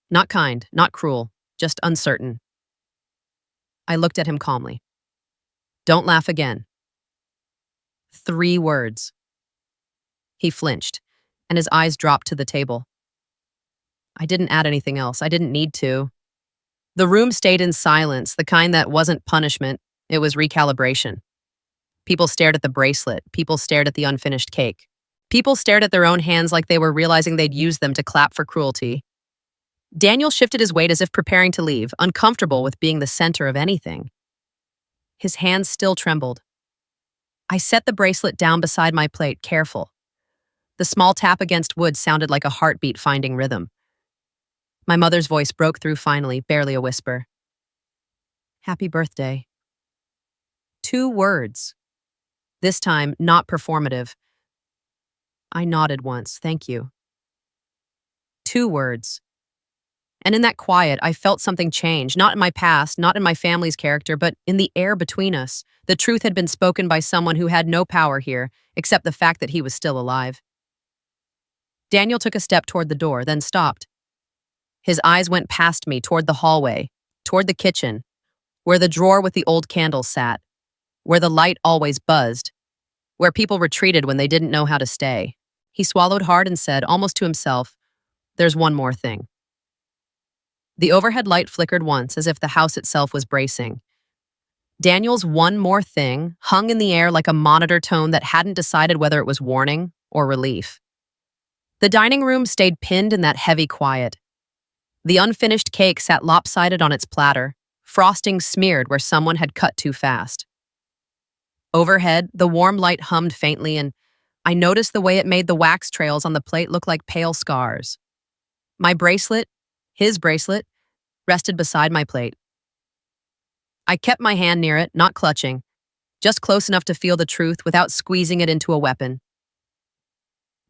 Not kind, not cruel, just uncertain. I looked at him calmly. Don't laugh again. 3 words. He flinched, and his eyes dropped to the table. I didn't add anything else. I didn't need to. The room stayed in silence, the kind that wasn't punishment, it was recalibration. People stared at the bracelet. People stared at the unfinished cake. People stared at their own hands like they were realizing they'd used them to clap for cruelty. Daniel shifted his weight as if preparing to leave, uncomfortable with being the center of anything. His hands still trembled. I set the bracelet down beside my plate, careful. The small tap against wood sounded like a heartbeat finding rhythm. My mother's voice broke through finally, barely a whisper. Happy birthday. 2 words. This time, not performative. I nodded once, thank you. 2 words. And in that quiet, I felt something change, not in my past, not in my family's character, but in the air between us. The truth had been spoken by someone who had no power here, except the fact that he was still alive. Daniel took a step toward the door, then stopped. His eyes went past me toward the hallway, toward the kitchen, where the drawer with the old candles sat, where the light always buzzed, where people retreated when they didn't know how to stay. He swallowed hard and said, almost to himself, there's one more thing. The overhead light flickered once, as if the house itself was bracing. Daniel's one more thing hung in the air like a monitor tone that hadn't decided whether it was warning or relief. The dining room stayed pinned in that heavy quiet. The unfinished cake sat lopsided on its platter, frosting smeared where someone had cut too fast. Overhead, the warm light hummed faintly, and I noticed the way it made the wax trails on the plate look like pale scars. My bracelet, his bracelet, rested beside my plate. I kept my hand near it, not clutching, just close enough to feel the truth without squeezing it into a weapon.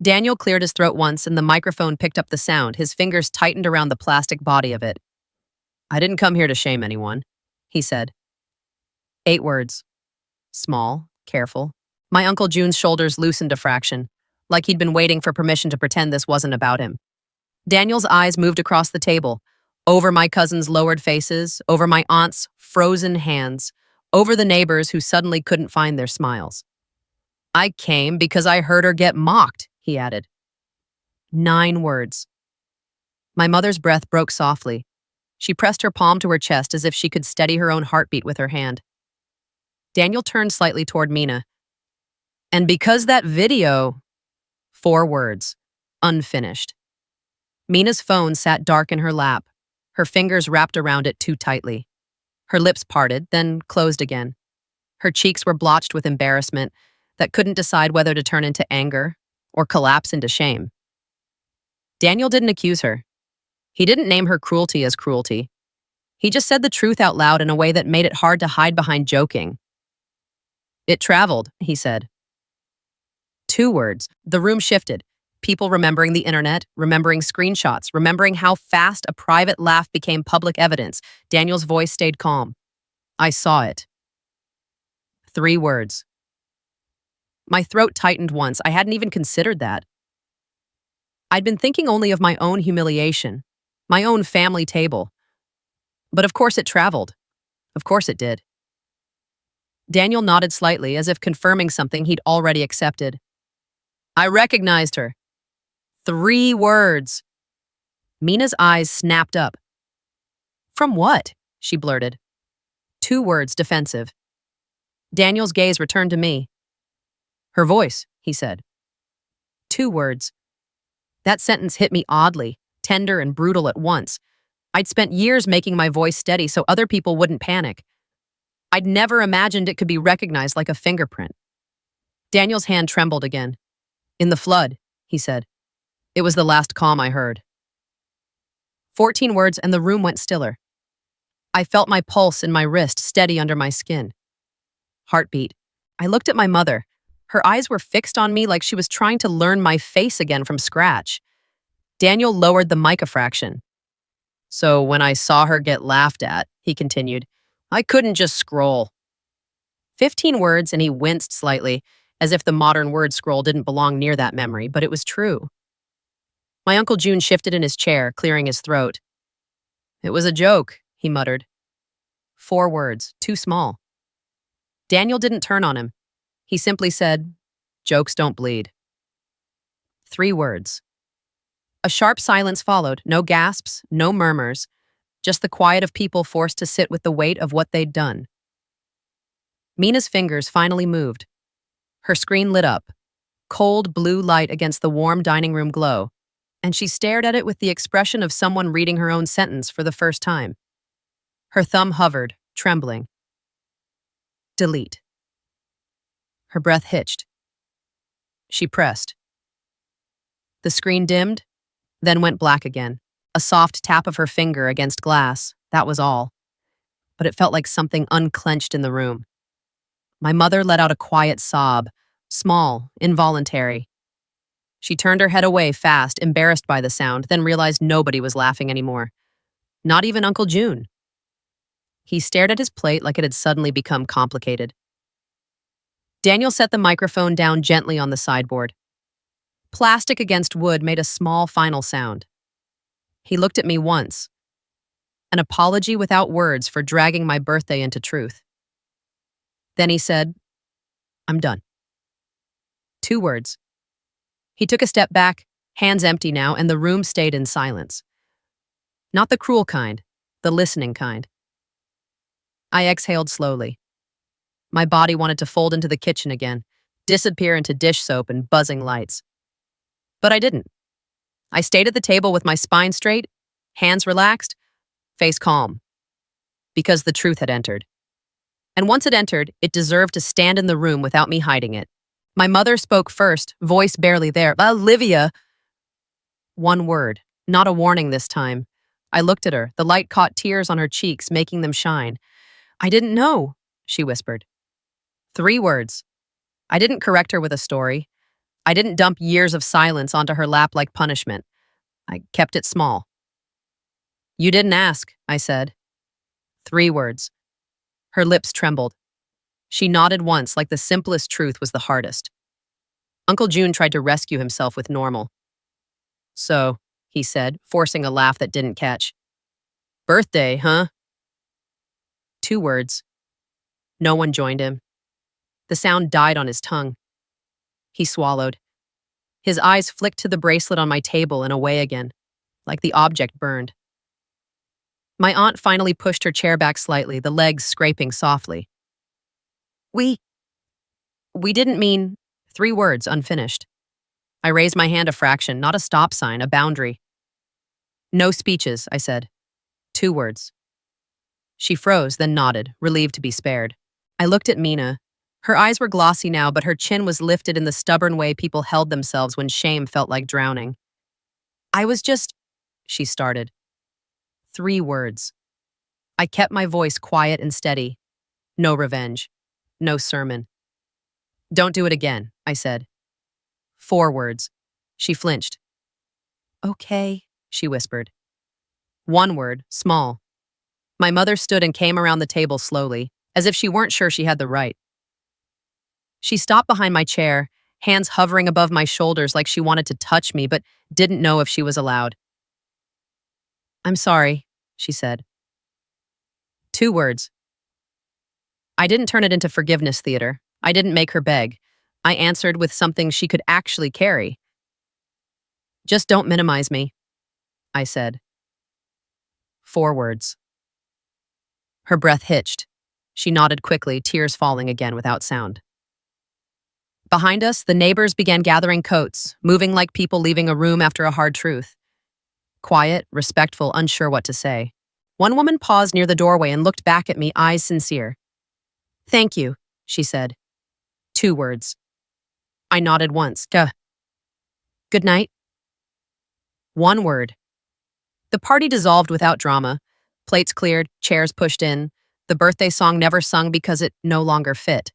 Daniel cleared his throat once and the microphone picked up the sound, his fingers tightened around the plastic body of it. I didn't come here to shame anyone, he said. 8 words. Small, careful. My Uncle June's shoulders loosened a fraction, like he'd been waiting for permission to pretend this wasn't about him. Daniel's eyes moved across the table, over my cousins' lowered faces, over my aunt's frozen hands, over the neighbors who suddenly couldn't find their smiles. I came because I heard her get mocked, he added. 9 words. My mother's breath broke softly. She pressed her palm to her chest as if she could steady her own heartbeat with her hand. Daniel turned slightly toward Mina. And because that video... 4 words. Unfinished. Mina's phone sat dark in her lap, her fingers wrapped around it too tightly. Her lips parted, then closed again. Her cheeks were blotched with embarrassment that couldn't decide whether to turn into anger or collapse into shame. Daniel didn't accuse her. He didn't name her cruelty as cruelty. He just said the truth out loud in a way that made it hard to hide behind joking. It traveled, he said. 2 words. The room shifted. People remembering the internet, remembering screenshots, remembering how fast a private laugh became public evidence. Daniel's voice stayed calm. I saw it. 3 words. My throat tightened once. I hadn't even considered that. I'd been thinking only of my own humiliation, my own family table. But of course it traveled. Of course it did. Daniel nodded slightly, as if confirming something he'd already accepted. I recognized her. 3 words. Mina's eyes snapped up. From what? She blurted. 2 words, defensive. Daniel's gaze returned to me. Her voice, he said. 2 words. That sentence hit me oddly, tender and brutal at once. I'd spent years making my voice steady so other people wouldn't panic. I'd never imagined it could be recognized like a fingerprint. Daniel's hand trembled again. In the flood, he said. It was the last calm I heard. 14 words and the room went stiller. I felt my pulse in my wrist steady under my skin. Heartbeat. I looked at my mother. Her eyes were fixed on me like she was trying to learn my face again from scratch. Daniel lowered the mic a fraction. So when I saw her get laughed at, he continued, I couldn't just scroll. 15 words and he winced slightly. as if the modern word scroll didn't belong near that memory, but it was true. My Uncle June shifted in his chair, clearing his throat. It was a joke, he muttered. 4 words, too small. Daniel didn't turn on him. He simply said, "Jokes don't bleed." 3 words. A sharp silence followed, no gasps, no murmurs, just the quiet of people forced to sit with the weight of what they'd done. Mina's fingers finally moved. Her screen lit up, cold blue light against the warm dining room glow, and she stared at it with the expression of someone reading her own sentence for the first time. Her thumb hovered, trembling. Delete. Her breath hitched. She pressed. The screen dimmed, then went black again. A soft tap of her finger against glass, that was all. But it felt like something unclenched in the room. My mother let out a quiet sob, small, involuntary. She turned her head away fast, embarrassed by the sound, then realized nobody was laughing anymore. Not even Uncle June. He stared at his plate like it had suddenly become complicated. Daniel set the microphone down gently on the sideboard. Plastic against wood made a small final sound. He looked at me once. An apology without words for dragging my birthday into truth. Then he said, "I'm done." 2 words. He took a step back, hands empty now, and the room stayed in silence. Not the cruel kind, the listening kind. I exhaled slowly. My body wanted to fold into the kitchen again, disappear into dish soap and buzzing lights. But I didn't. I stayed at the table with my spine straight, hands relaxed, face calm. Because the truth had entered. And once it entered, it deserved to stand in the room without me hiding it. My mother spoke first, voice barely there. "Olivia!" 1 word, not a warning this time. I looked at her. The light caught tears on her cheeks, making them shine. "I didn't know," she whispered. 3 words. I didn't correct her with a story. I didn't dump years of silence onto her lap like punishment. I kept it small. "You didn't ask," I said. 3 words. Her lips trembled. She nodded once like the simplest truth was the hardest. Uncle June tried to rescue himself with normal. "So," he said, forcing a laugh that didn't catch. "Birthday, huh?" 2 words. No one joined him. The sound died on his tongue. He swallowed. His eyes flicked to the bracelet on my table and away again, like the object burned. My aunt finally pushed her chair back slightly, the legs scraping softly. We didn't mean..." 3 words, unfinished. I raised my hand a fraction, not a stop sign, a boundary. "No speeches," I said. 2 words. She froze, then nodded, relieved to be spared. I looked at Mina. Her eyes were glossy now, but her chin was lifted in the stubborn way people held themselves when shame felt like drowning. "I was just..." she started. 3 words. I kept my voice quiet and steady. No revenge. No sermon. "Don't do it again," I said. 4 words. She flinched. "Okay," she whispered. 1 word, small. My mother stood and came around the table slowly, as if she weren't sure she had the right. She stopped behind my chair, hands hovering above my shoulders like she wanted to touch me, but didn't know if she was allowed. "I'm sorry," she said. 2 words. I didn't turn it into forgiveness theater. I didn't make her beg. I answered with something she could actually carry. "Just don't minimize me," I said. 4 words. Her breath hitched. She nodded quickly, tears falling again without sound. Behind us, the neighbors began gathering coats, moving like people leaving a room after a hard truth. Quiet, respectful, unsure what to say. One woman paused near the doorway and looked back at me, eyes sincere. "Thank you," she said. 2 words. I nodded once. "Good night." 1 word. The party dissolved without drama. Plates cleared, chairs pushed in. The birthday song never sung because it no longer fit.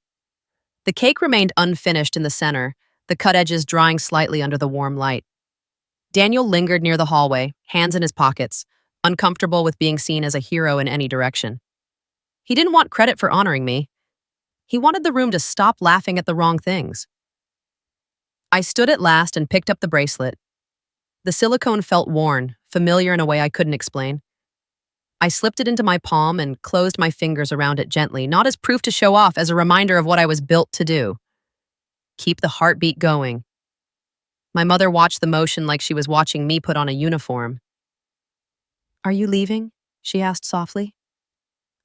The cake remained unfinished in the center, the cut edges drying slightly under the warm light. Daniel lingered near the hallway, hands in his pockets, uncomfortable with being seen as a hero in any direction. He didn't want credit for honoring me. He wanted the room to stop laughing at the wrong things. I stood at last and picked up the bracelet. The silicone felt worn, familiar in a way I couldn't explain. I slipped it into my palm and closed my fingers around it gently, not as proof to show off, as a reminder of what I was built to do. Keep the heartbeat going. My mother watched the motion like she was watching me put on a uniform. "Are you leaving?" she asked softly.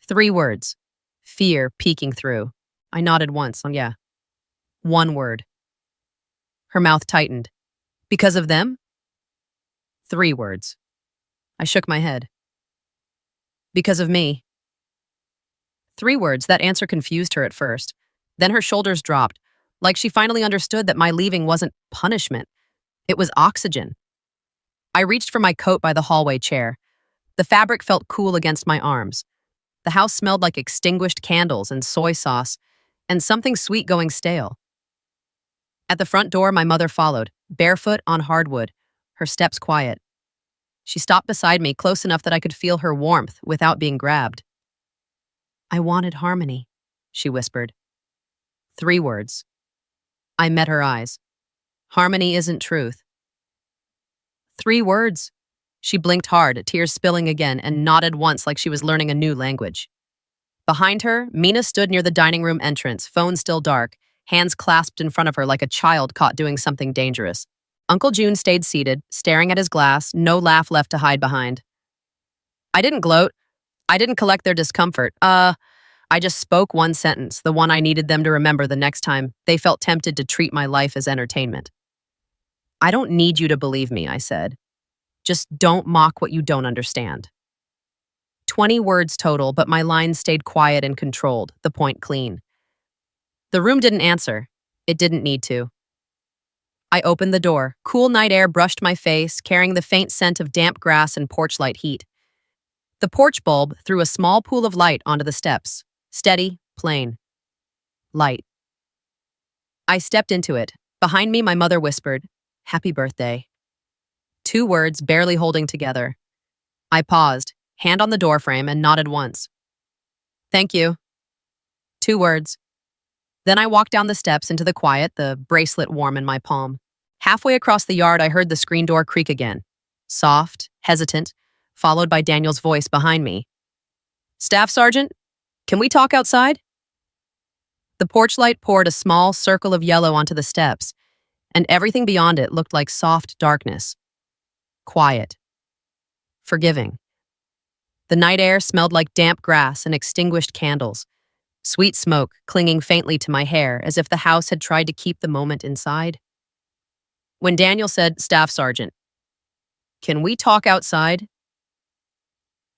3 words. Fear peeking through. I nodded once. Yeah. 1 word. Her mouth tightened. "Because of them?" 3 words. I shook my head. "Because of me." 3 words. That answer confused her at first. Then her shoulders dropped, like she finally understood that my leaving wasn't punishment. It was oxygen. I reached for my coat by the hallway chair. The fabric felt cool against my arms. The house smelled like extinguished candles and soy sauce, and something sweet going stale. At the front door, my mother followed, barefoot on hardwood, her steps quiet. She stopped beside me, close enough that I could feel her warmth without being grabbed. "I wanted harmony," she whispered. 3 words. I met her eyes. "Harmony isn't truth." 3 words. She blinked hard, tears spilling again, and nodded once like she was learning a new language. Behind her, Mina stood near the dining room entrance, phone still dark, hands clasped in front of her like a child caught doing something dangerous. Uncle June stayed seated, staring at his glass, no laugh left to hide behind. I didn't gloat. I didn't collect their discomfort. I just spoke one sentence, the one I needed them to remember the next time they felt tempted to treat my life as entertainment. "I don't need you to believe me," I said. "Just don't mock what you don't understand." 20 words total, but my lines stayed quiet and controlled, the point clean. The room didn't answer. It didn't need to. I opened the door. Cool night air brushed my face, carrying the faint scent of damp grass and porch light heat. The porch bulb threw a small pool of light onto the steps. Steady, plain. Light. I stepped into it. Behind me, my mother whispered, "Happy birthday." 2 words barely holding together. I paused, hand on the doorframe, and nodded once. "Thank you." 2 words. Then I walked down the steps into the quiet, the bracelet warm in my palm. Halfway across the yard, I heard the screen door creak again. Soft, hesitant, followed by Daniel's voice behind me. "Staff Sergeant, can we talk outside?" The porch light poured a small circle of yellow onto the steps, and everything beyond it looked like soft darkness. Quiet. Forgiving. The night air smelled like damp grass and extinguished candles. Sweet smoke clinging faintly to my hair, as if the house had tried to keep the moment inside. When Daniel said, "Staff Sergeant, can we talk outside?"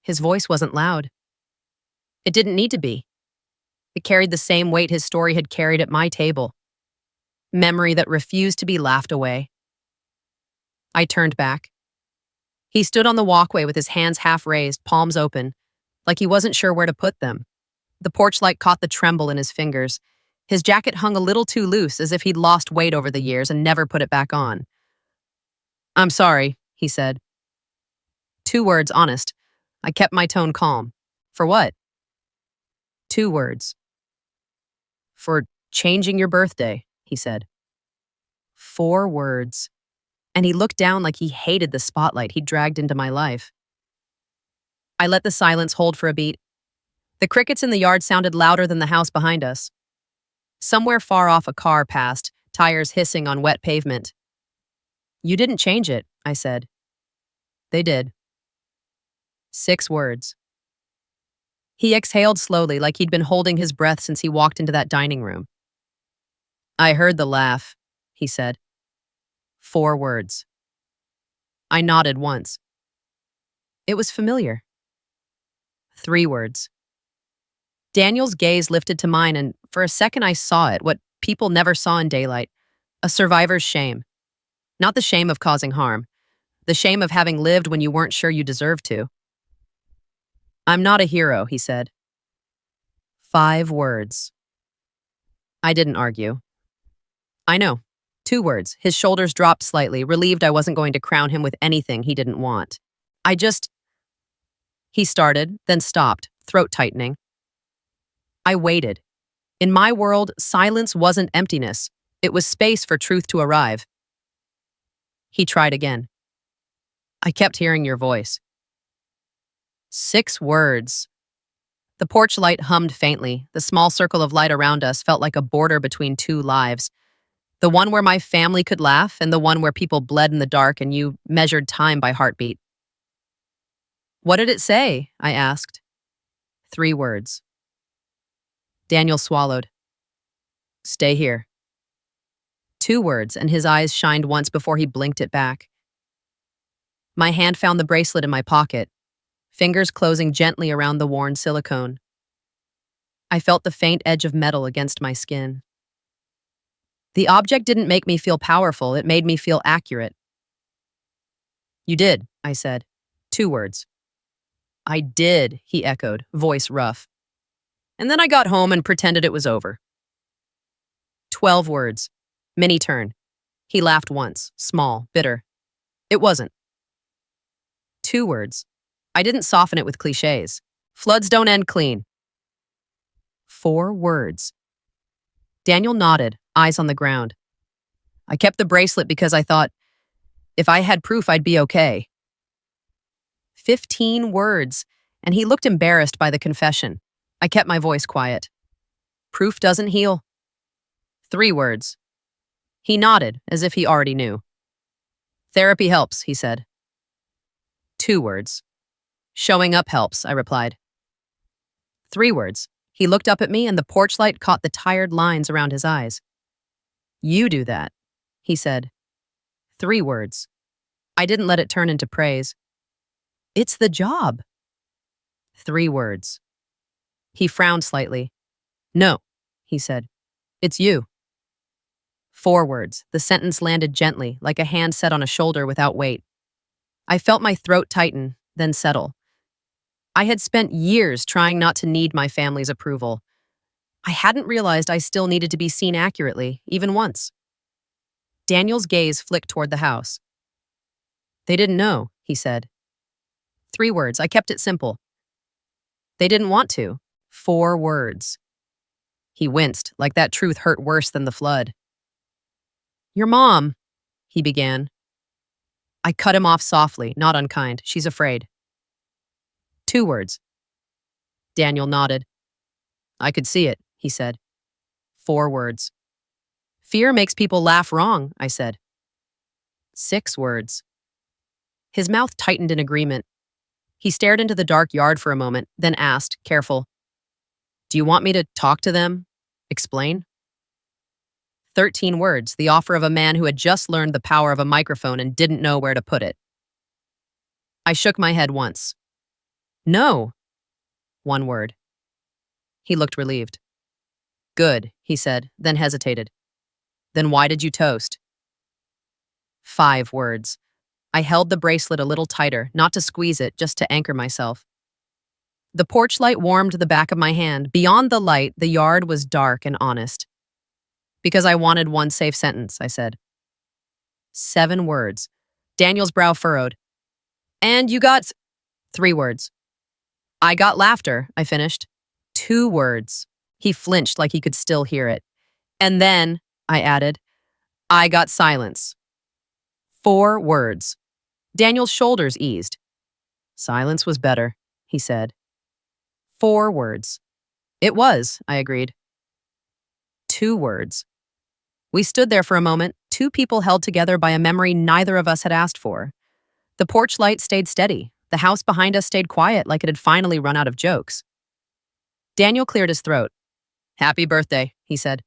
His voice wasn't loud. It didn't need to be. It carried the same weight his story had carried at my table. Memory that refused to be laughed away. I turned back. He stood on the walkway with his hands half raised, palms open, like he wasn't sure where to put them. The porch light caught the tremble in his fingers. His jacket hung a little too loose, as if he'd lost weight over the years and never put it back on. "I'm sorry," he said. 2 words, honest. I kept my tone calm. "For what?" 2 words. "For changing your birthday," he said. 4 words. And he looked down like he hated the spotlight he'd dragged into my life. I let the silence hold for a beat. The crickets in the yard sounded louder than the house behind us. Somewhere far off, a car passed, tires hissing on wet pavement. "You didn't change it," I said. They did. 6 words. He exhaled slowly, like he'd been holding his breath since he walked into that dining room. "I heard the laugh," he said. 4 words. I nodded once. It was familiar. 3 words. Daniel's gaze lifted to mine, and for a second I saw it, what people never saw in daylight. A survivor's shame. Not the shame of causing harm. The shame of having lived when you weren't sure you deserved to. "I'm not a hero," he said. 5 words. I didn't argue. "I know." 2 words. His shoulders dropped slightly, relieved I wasn't going to crown him with anything he didn't want. He started, then stopped, throat tightening. I waited. In my world, silence wasn't emptiness. It was space for truth to arrive. He tried again. I kept hearing your voice. 6 words. The porch light hummed faintly. The small circle of light around us felt like a border between 2 lives. The one where my family could laugh, and the one where people bled in the dark and you measured time by heartbeat. What did it say? I asked. 3 words. Daniel swallowed. Stay here. 2 words, and his eyes shined once before he blinked it back. My hand found the bracelet in my pocket, fingers closing gently around the worn silicone. I felt the faint edge of metal against my skin. The object didn't make me feel powerful, it made me feel accurate. You did, I said. 2 words. I did, he echoed, voice rough. And then I got home and pretended it was over. 12 words. Mini turn. He laughed once, small, bitter. It wasn't. 2 words. I didn't soften it with cliches. Floods don't end clean. 4 words. Daniel nodded, eyes on the ground. I kept the bracelet because I thought, if I had proof, I'd be okay. 15 words, and he looked embarrassed by the confession. I kept my voice quiet. Proof doesn't heal. 3 words. He nodded, as if he already knew. Therapy helps, he said. 2 words. Showing up helps, I replied. 3 words. He looked up at me, and the porch light caught the tired lines around his eyes. You do that, he said. 3 words. I didn't let it turn into praise. It's the job. 3 words. He frowned slightly. No, he said. It's you. 4 words. The sentence landed gently, like a hand set on a shoulder without weight. I felt my throat tighten, then settle. I had spent years trying not to need my family's approval. I hadn't realized I still needed to be seen accurately, even once. Daniel's gaze flicked toward the house. They didn't know, he said. 3 words. I kept it simple. They didn't want to. 4 words. He winced, like that truth hurt worse than the flood. Your mom, he began. I cut him off softly, not unkind. She's afraid. 2 words. Daniel nodded. I could see it, he said. 4 words. Fear makes people laugh wrong, I said. 6 words. His mouth tightened in agreement. He stared into the dark yard for a moment, then asked, careful, do you want me to talk to them? Explain? 13 words, the offer of a man who had just learned the power of a microphone and didn't know where to put it. I shook my head once. No. 1 word. He looked relieved. Good, he said, then hesitated. Then why did you toast? 5 words. I held the bracelet a little tighter, not to squeeze it, just to anchor myself. The porch light warmed the back of my hand. Beyond the light, the yard was dark and honest. Because I wanted one safe sentence, I said. 7 words. Daniel's brow furrowed. And you got 3 words. I got laughter, I finished. 2 words. He flinched like he could still hear it. And then, I added, I got silence. 4 words. Daniel's shoulders eased. Silence was better, he said. 4 words. It was, I agreed. 2 words. We stood there for a moment, 2 people held together by a memory neither of us had asked for. The porch light stayed steady. The house behind us stayed quiet like it had finally run out of jokes. Daniel cleared his throat. Happy birthday, he said.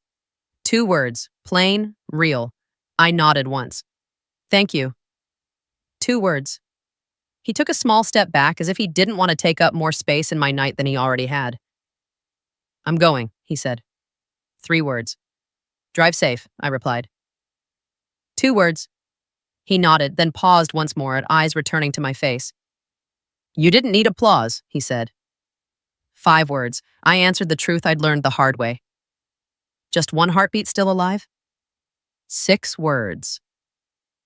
2 words, plain, real. I nodded once. Thank you. 2 words. He took a small step back as if he didn't want to take up more space in my night than he already had. I'm going, he said. 3 words. Drive safe, I replied. 2 words. He nodded, then paused once more, eyes returning to my face. You didn't need applause, he said. 5 words. I answered the truth I'd learned the hard way. Just 1 heartbeat still alive? 6 words.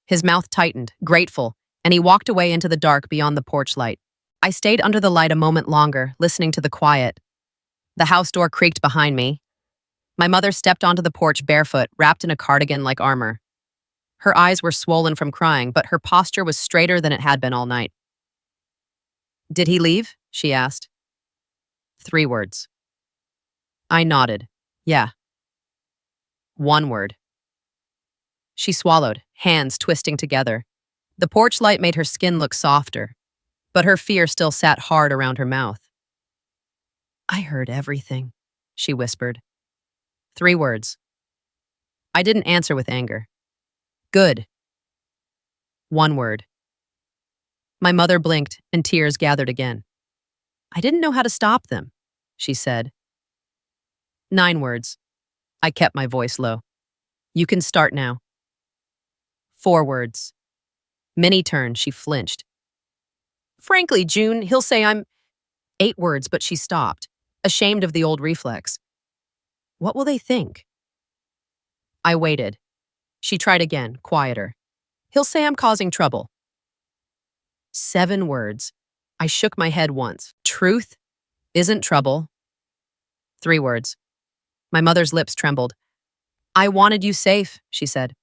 His mouth tightened, grateful, and he walked away into the dark beyond the porch light. I stayed under the light a moment longer, listening to the quiet. The house door creaked behind me. My mother stepped onto the porch barefoot, wrapped in a cardigan like armor. Her eyes were swollen from crying, but her posture was straighter than it had been all night. "Did he leave?" she asked. 3 words. I nodded. "Yeah." 1 word. She swallowed, hands twisting together. The porch light made her skin look softer, but her fear still sat hard around her mouth. "I heard everything," she whispered. 3 words. I didn't answer with anger. "Good." 1 word. My mother blinked, and tears gathered again. "I didn't know how to stop them," she said. 9 words. I kept my voice low. "You can start now." 4 words. Minnie turned, she flinched. "Frankly, June, he'll say I'm—" 8 words, but she stopped, ashamed of the old reflex. "What will they think?" I waited. She tried again, quieter. "He'll say I'm causing trouble." 7 words. I shook my head once. "Truth isn't trouble." 3 words. My mother's lips trembled. "I wanted you safe," she said.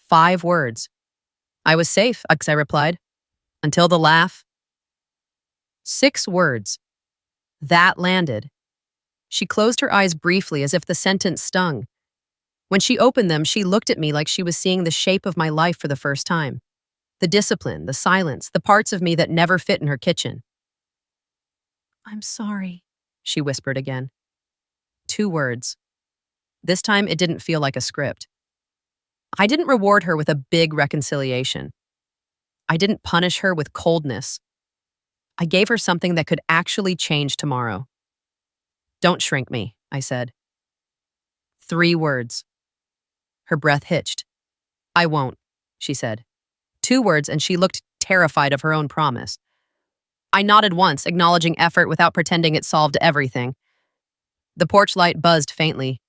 5 words. "I was safe," I replied. "Until the laugh." 6 words. That landed. She closed her eyes briefly as if the sentence stung. When she opened them, she looked at me like she was seeing the shape of my life for the first time. The discipline, the silence, the parts of me that never fit in her kitchen. "I'm sorry," she whispered again. 2 words. This time it didn't feel like a script. I didn't reward her with a big reconciliation. I didn't punish her with coldness. I gave her something that could actually change tomorrow. "Don't shrink me," I said. 3 words. Her breath hitched. "I won't," she said. 2 words, and she looked terrified of her own promise. I nodded once, acknowledging effort without pretending it solved everything. The porch light buzzed faintly.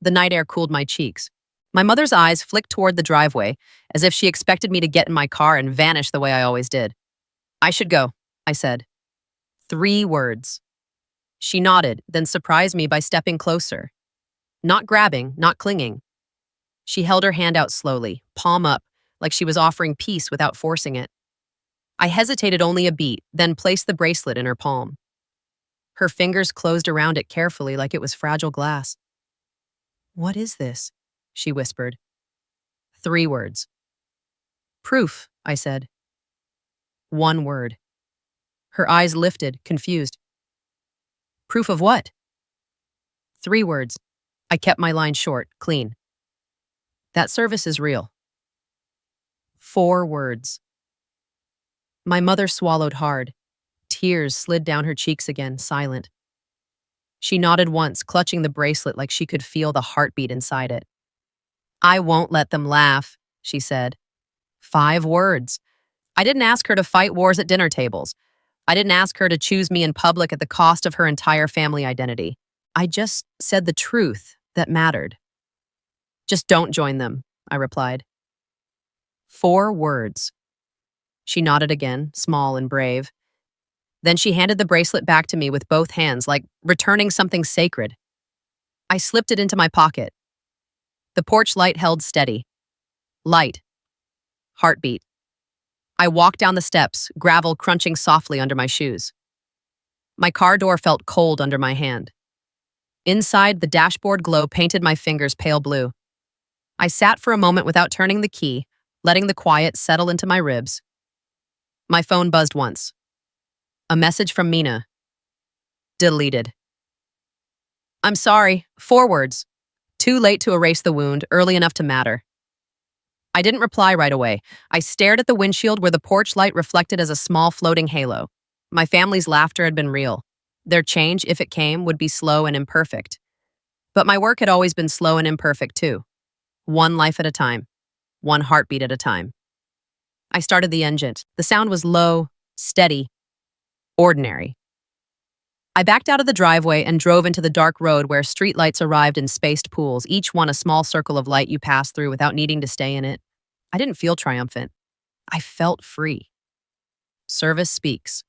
The night air cooled my cheeks. My mother's eyes flicked toward the driveway, as if she expected me to get in my car and vanish the way I always did. "I should go," I said. 3 words. She nodded, then surprised me by stepping closer. Not grabbing, not clinging. She held her hand out slowly, palm up, like she was offering peace without forcing it. I hesitated only a beat, then placed the bracelet in her palm. Her fingers closed around it carefully like it was fragile glass. "What is this?" she whispered. 3 words. "Proof," I said. 1 word. Her eyes lifted, confused. "Proof of what?" 3 words. I kept my line short, clean. "That service is real." 4 words. My mother swallowed hard. Tears slid down her cheeks again, silent. She nodded once, clutching the bracelet like she could feel the heartbeat inside it. "I won't let them laugh," she said. 5 words. I didn't ask her to fight wars at dinner tables. I didn't ask her to choose me in public at the cost of her entire family identity. I just said the truth that mattered. "Just don't join them," I replied. 4 words. She nodded again, small and brave. Then she handed the bracelet back to me with both hands, like returning something sacred. I slipped it into my pocket. The porch light held steady. Light. Heartbeat. I walked down the steps, gravel crunching softly under my shoes. My car door felt cold under my hand. Inside, the dashboard glow painted my fingers pale blue. I sat for a moment without turning the key, letting the quiet settle into my ribs. My phone buzzed once. A message from Mina. Deleted. "I'm sorry." 4 words. Too late to erase the wound, early enough to matter. I didn't reply right away. I stared at the windshield where the porch light reflected as a small floating halo. My family's laughter had been real. Their change, if it came, would be slow and imperfect. But my work had always been slow and imperfect too. One life at a time. One heartbeat at a time. I started the engine. The sound was low, steady, ordinary. I backed out of the driveway and drove into the dark road where streetlights arrived in spaced pools, each one a small circle of light you pass through without needing to stay in it. I didn't feel triumphant. I felt free. Service speaks.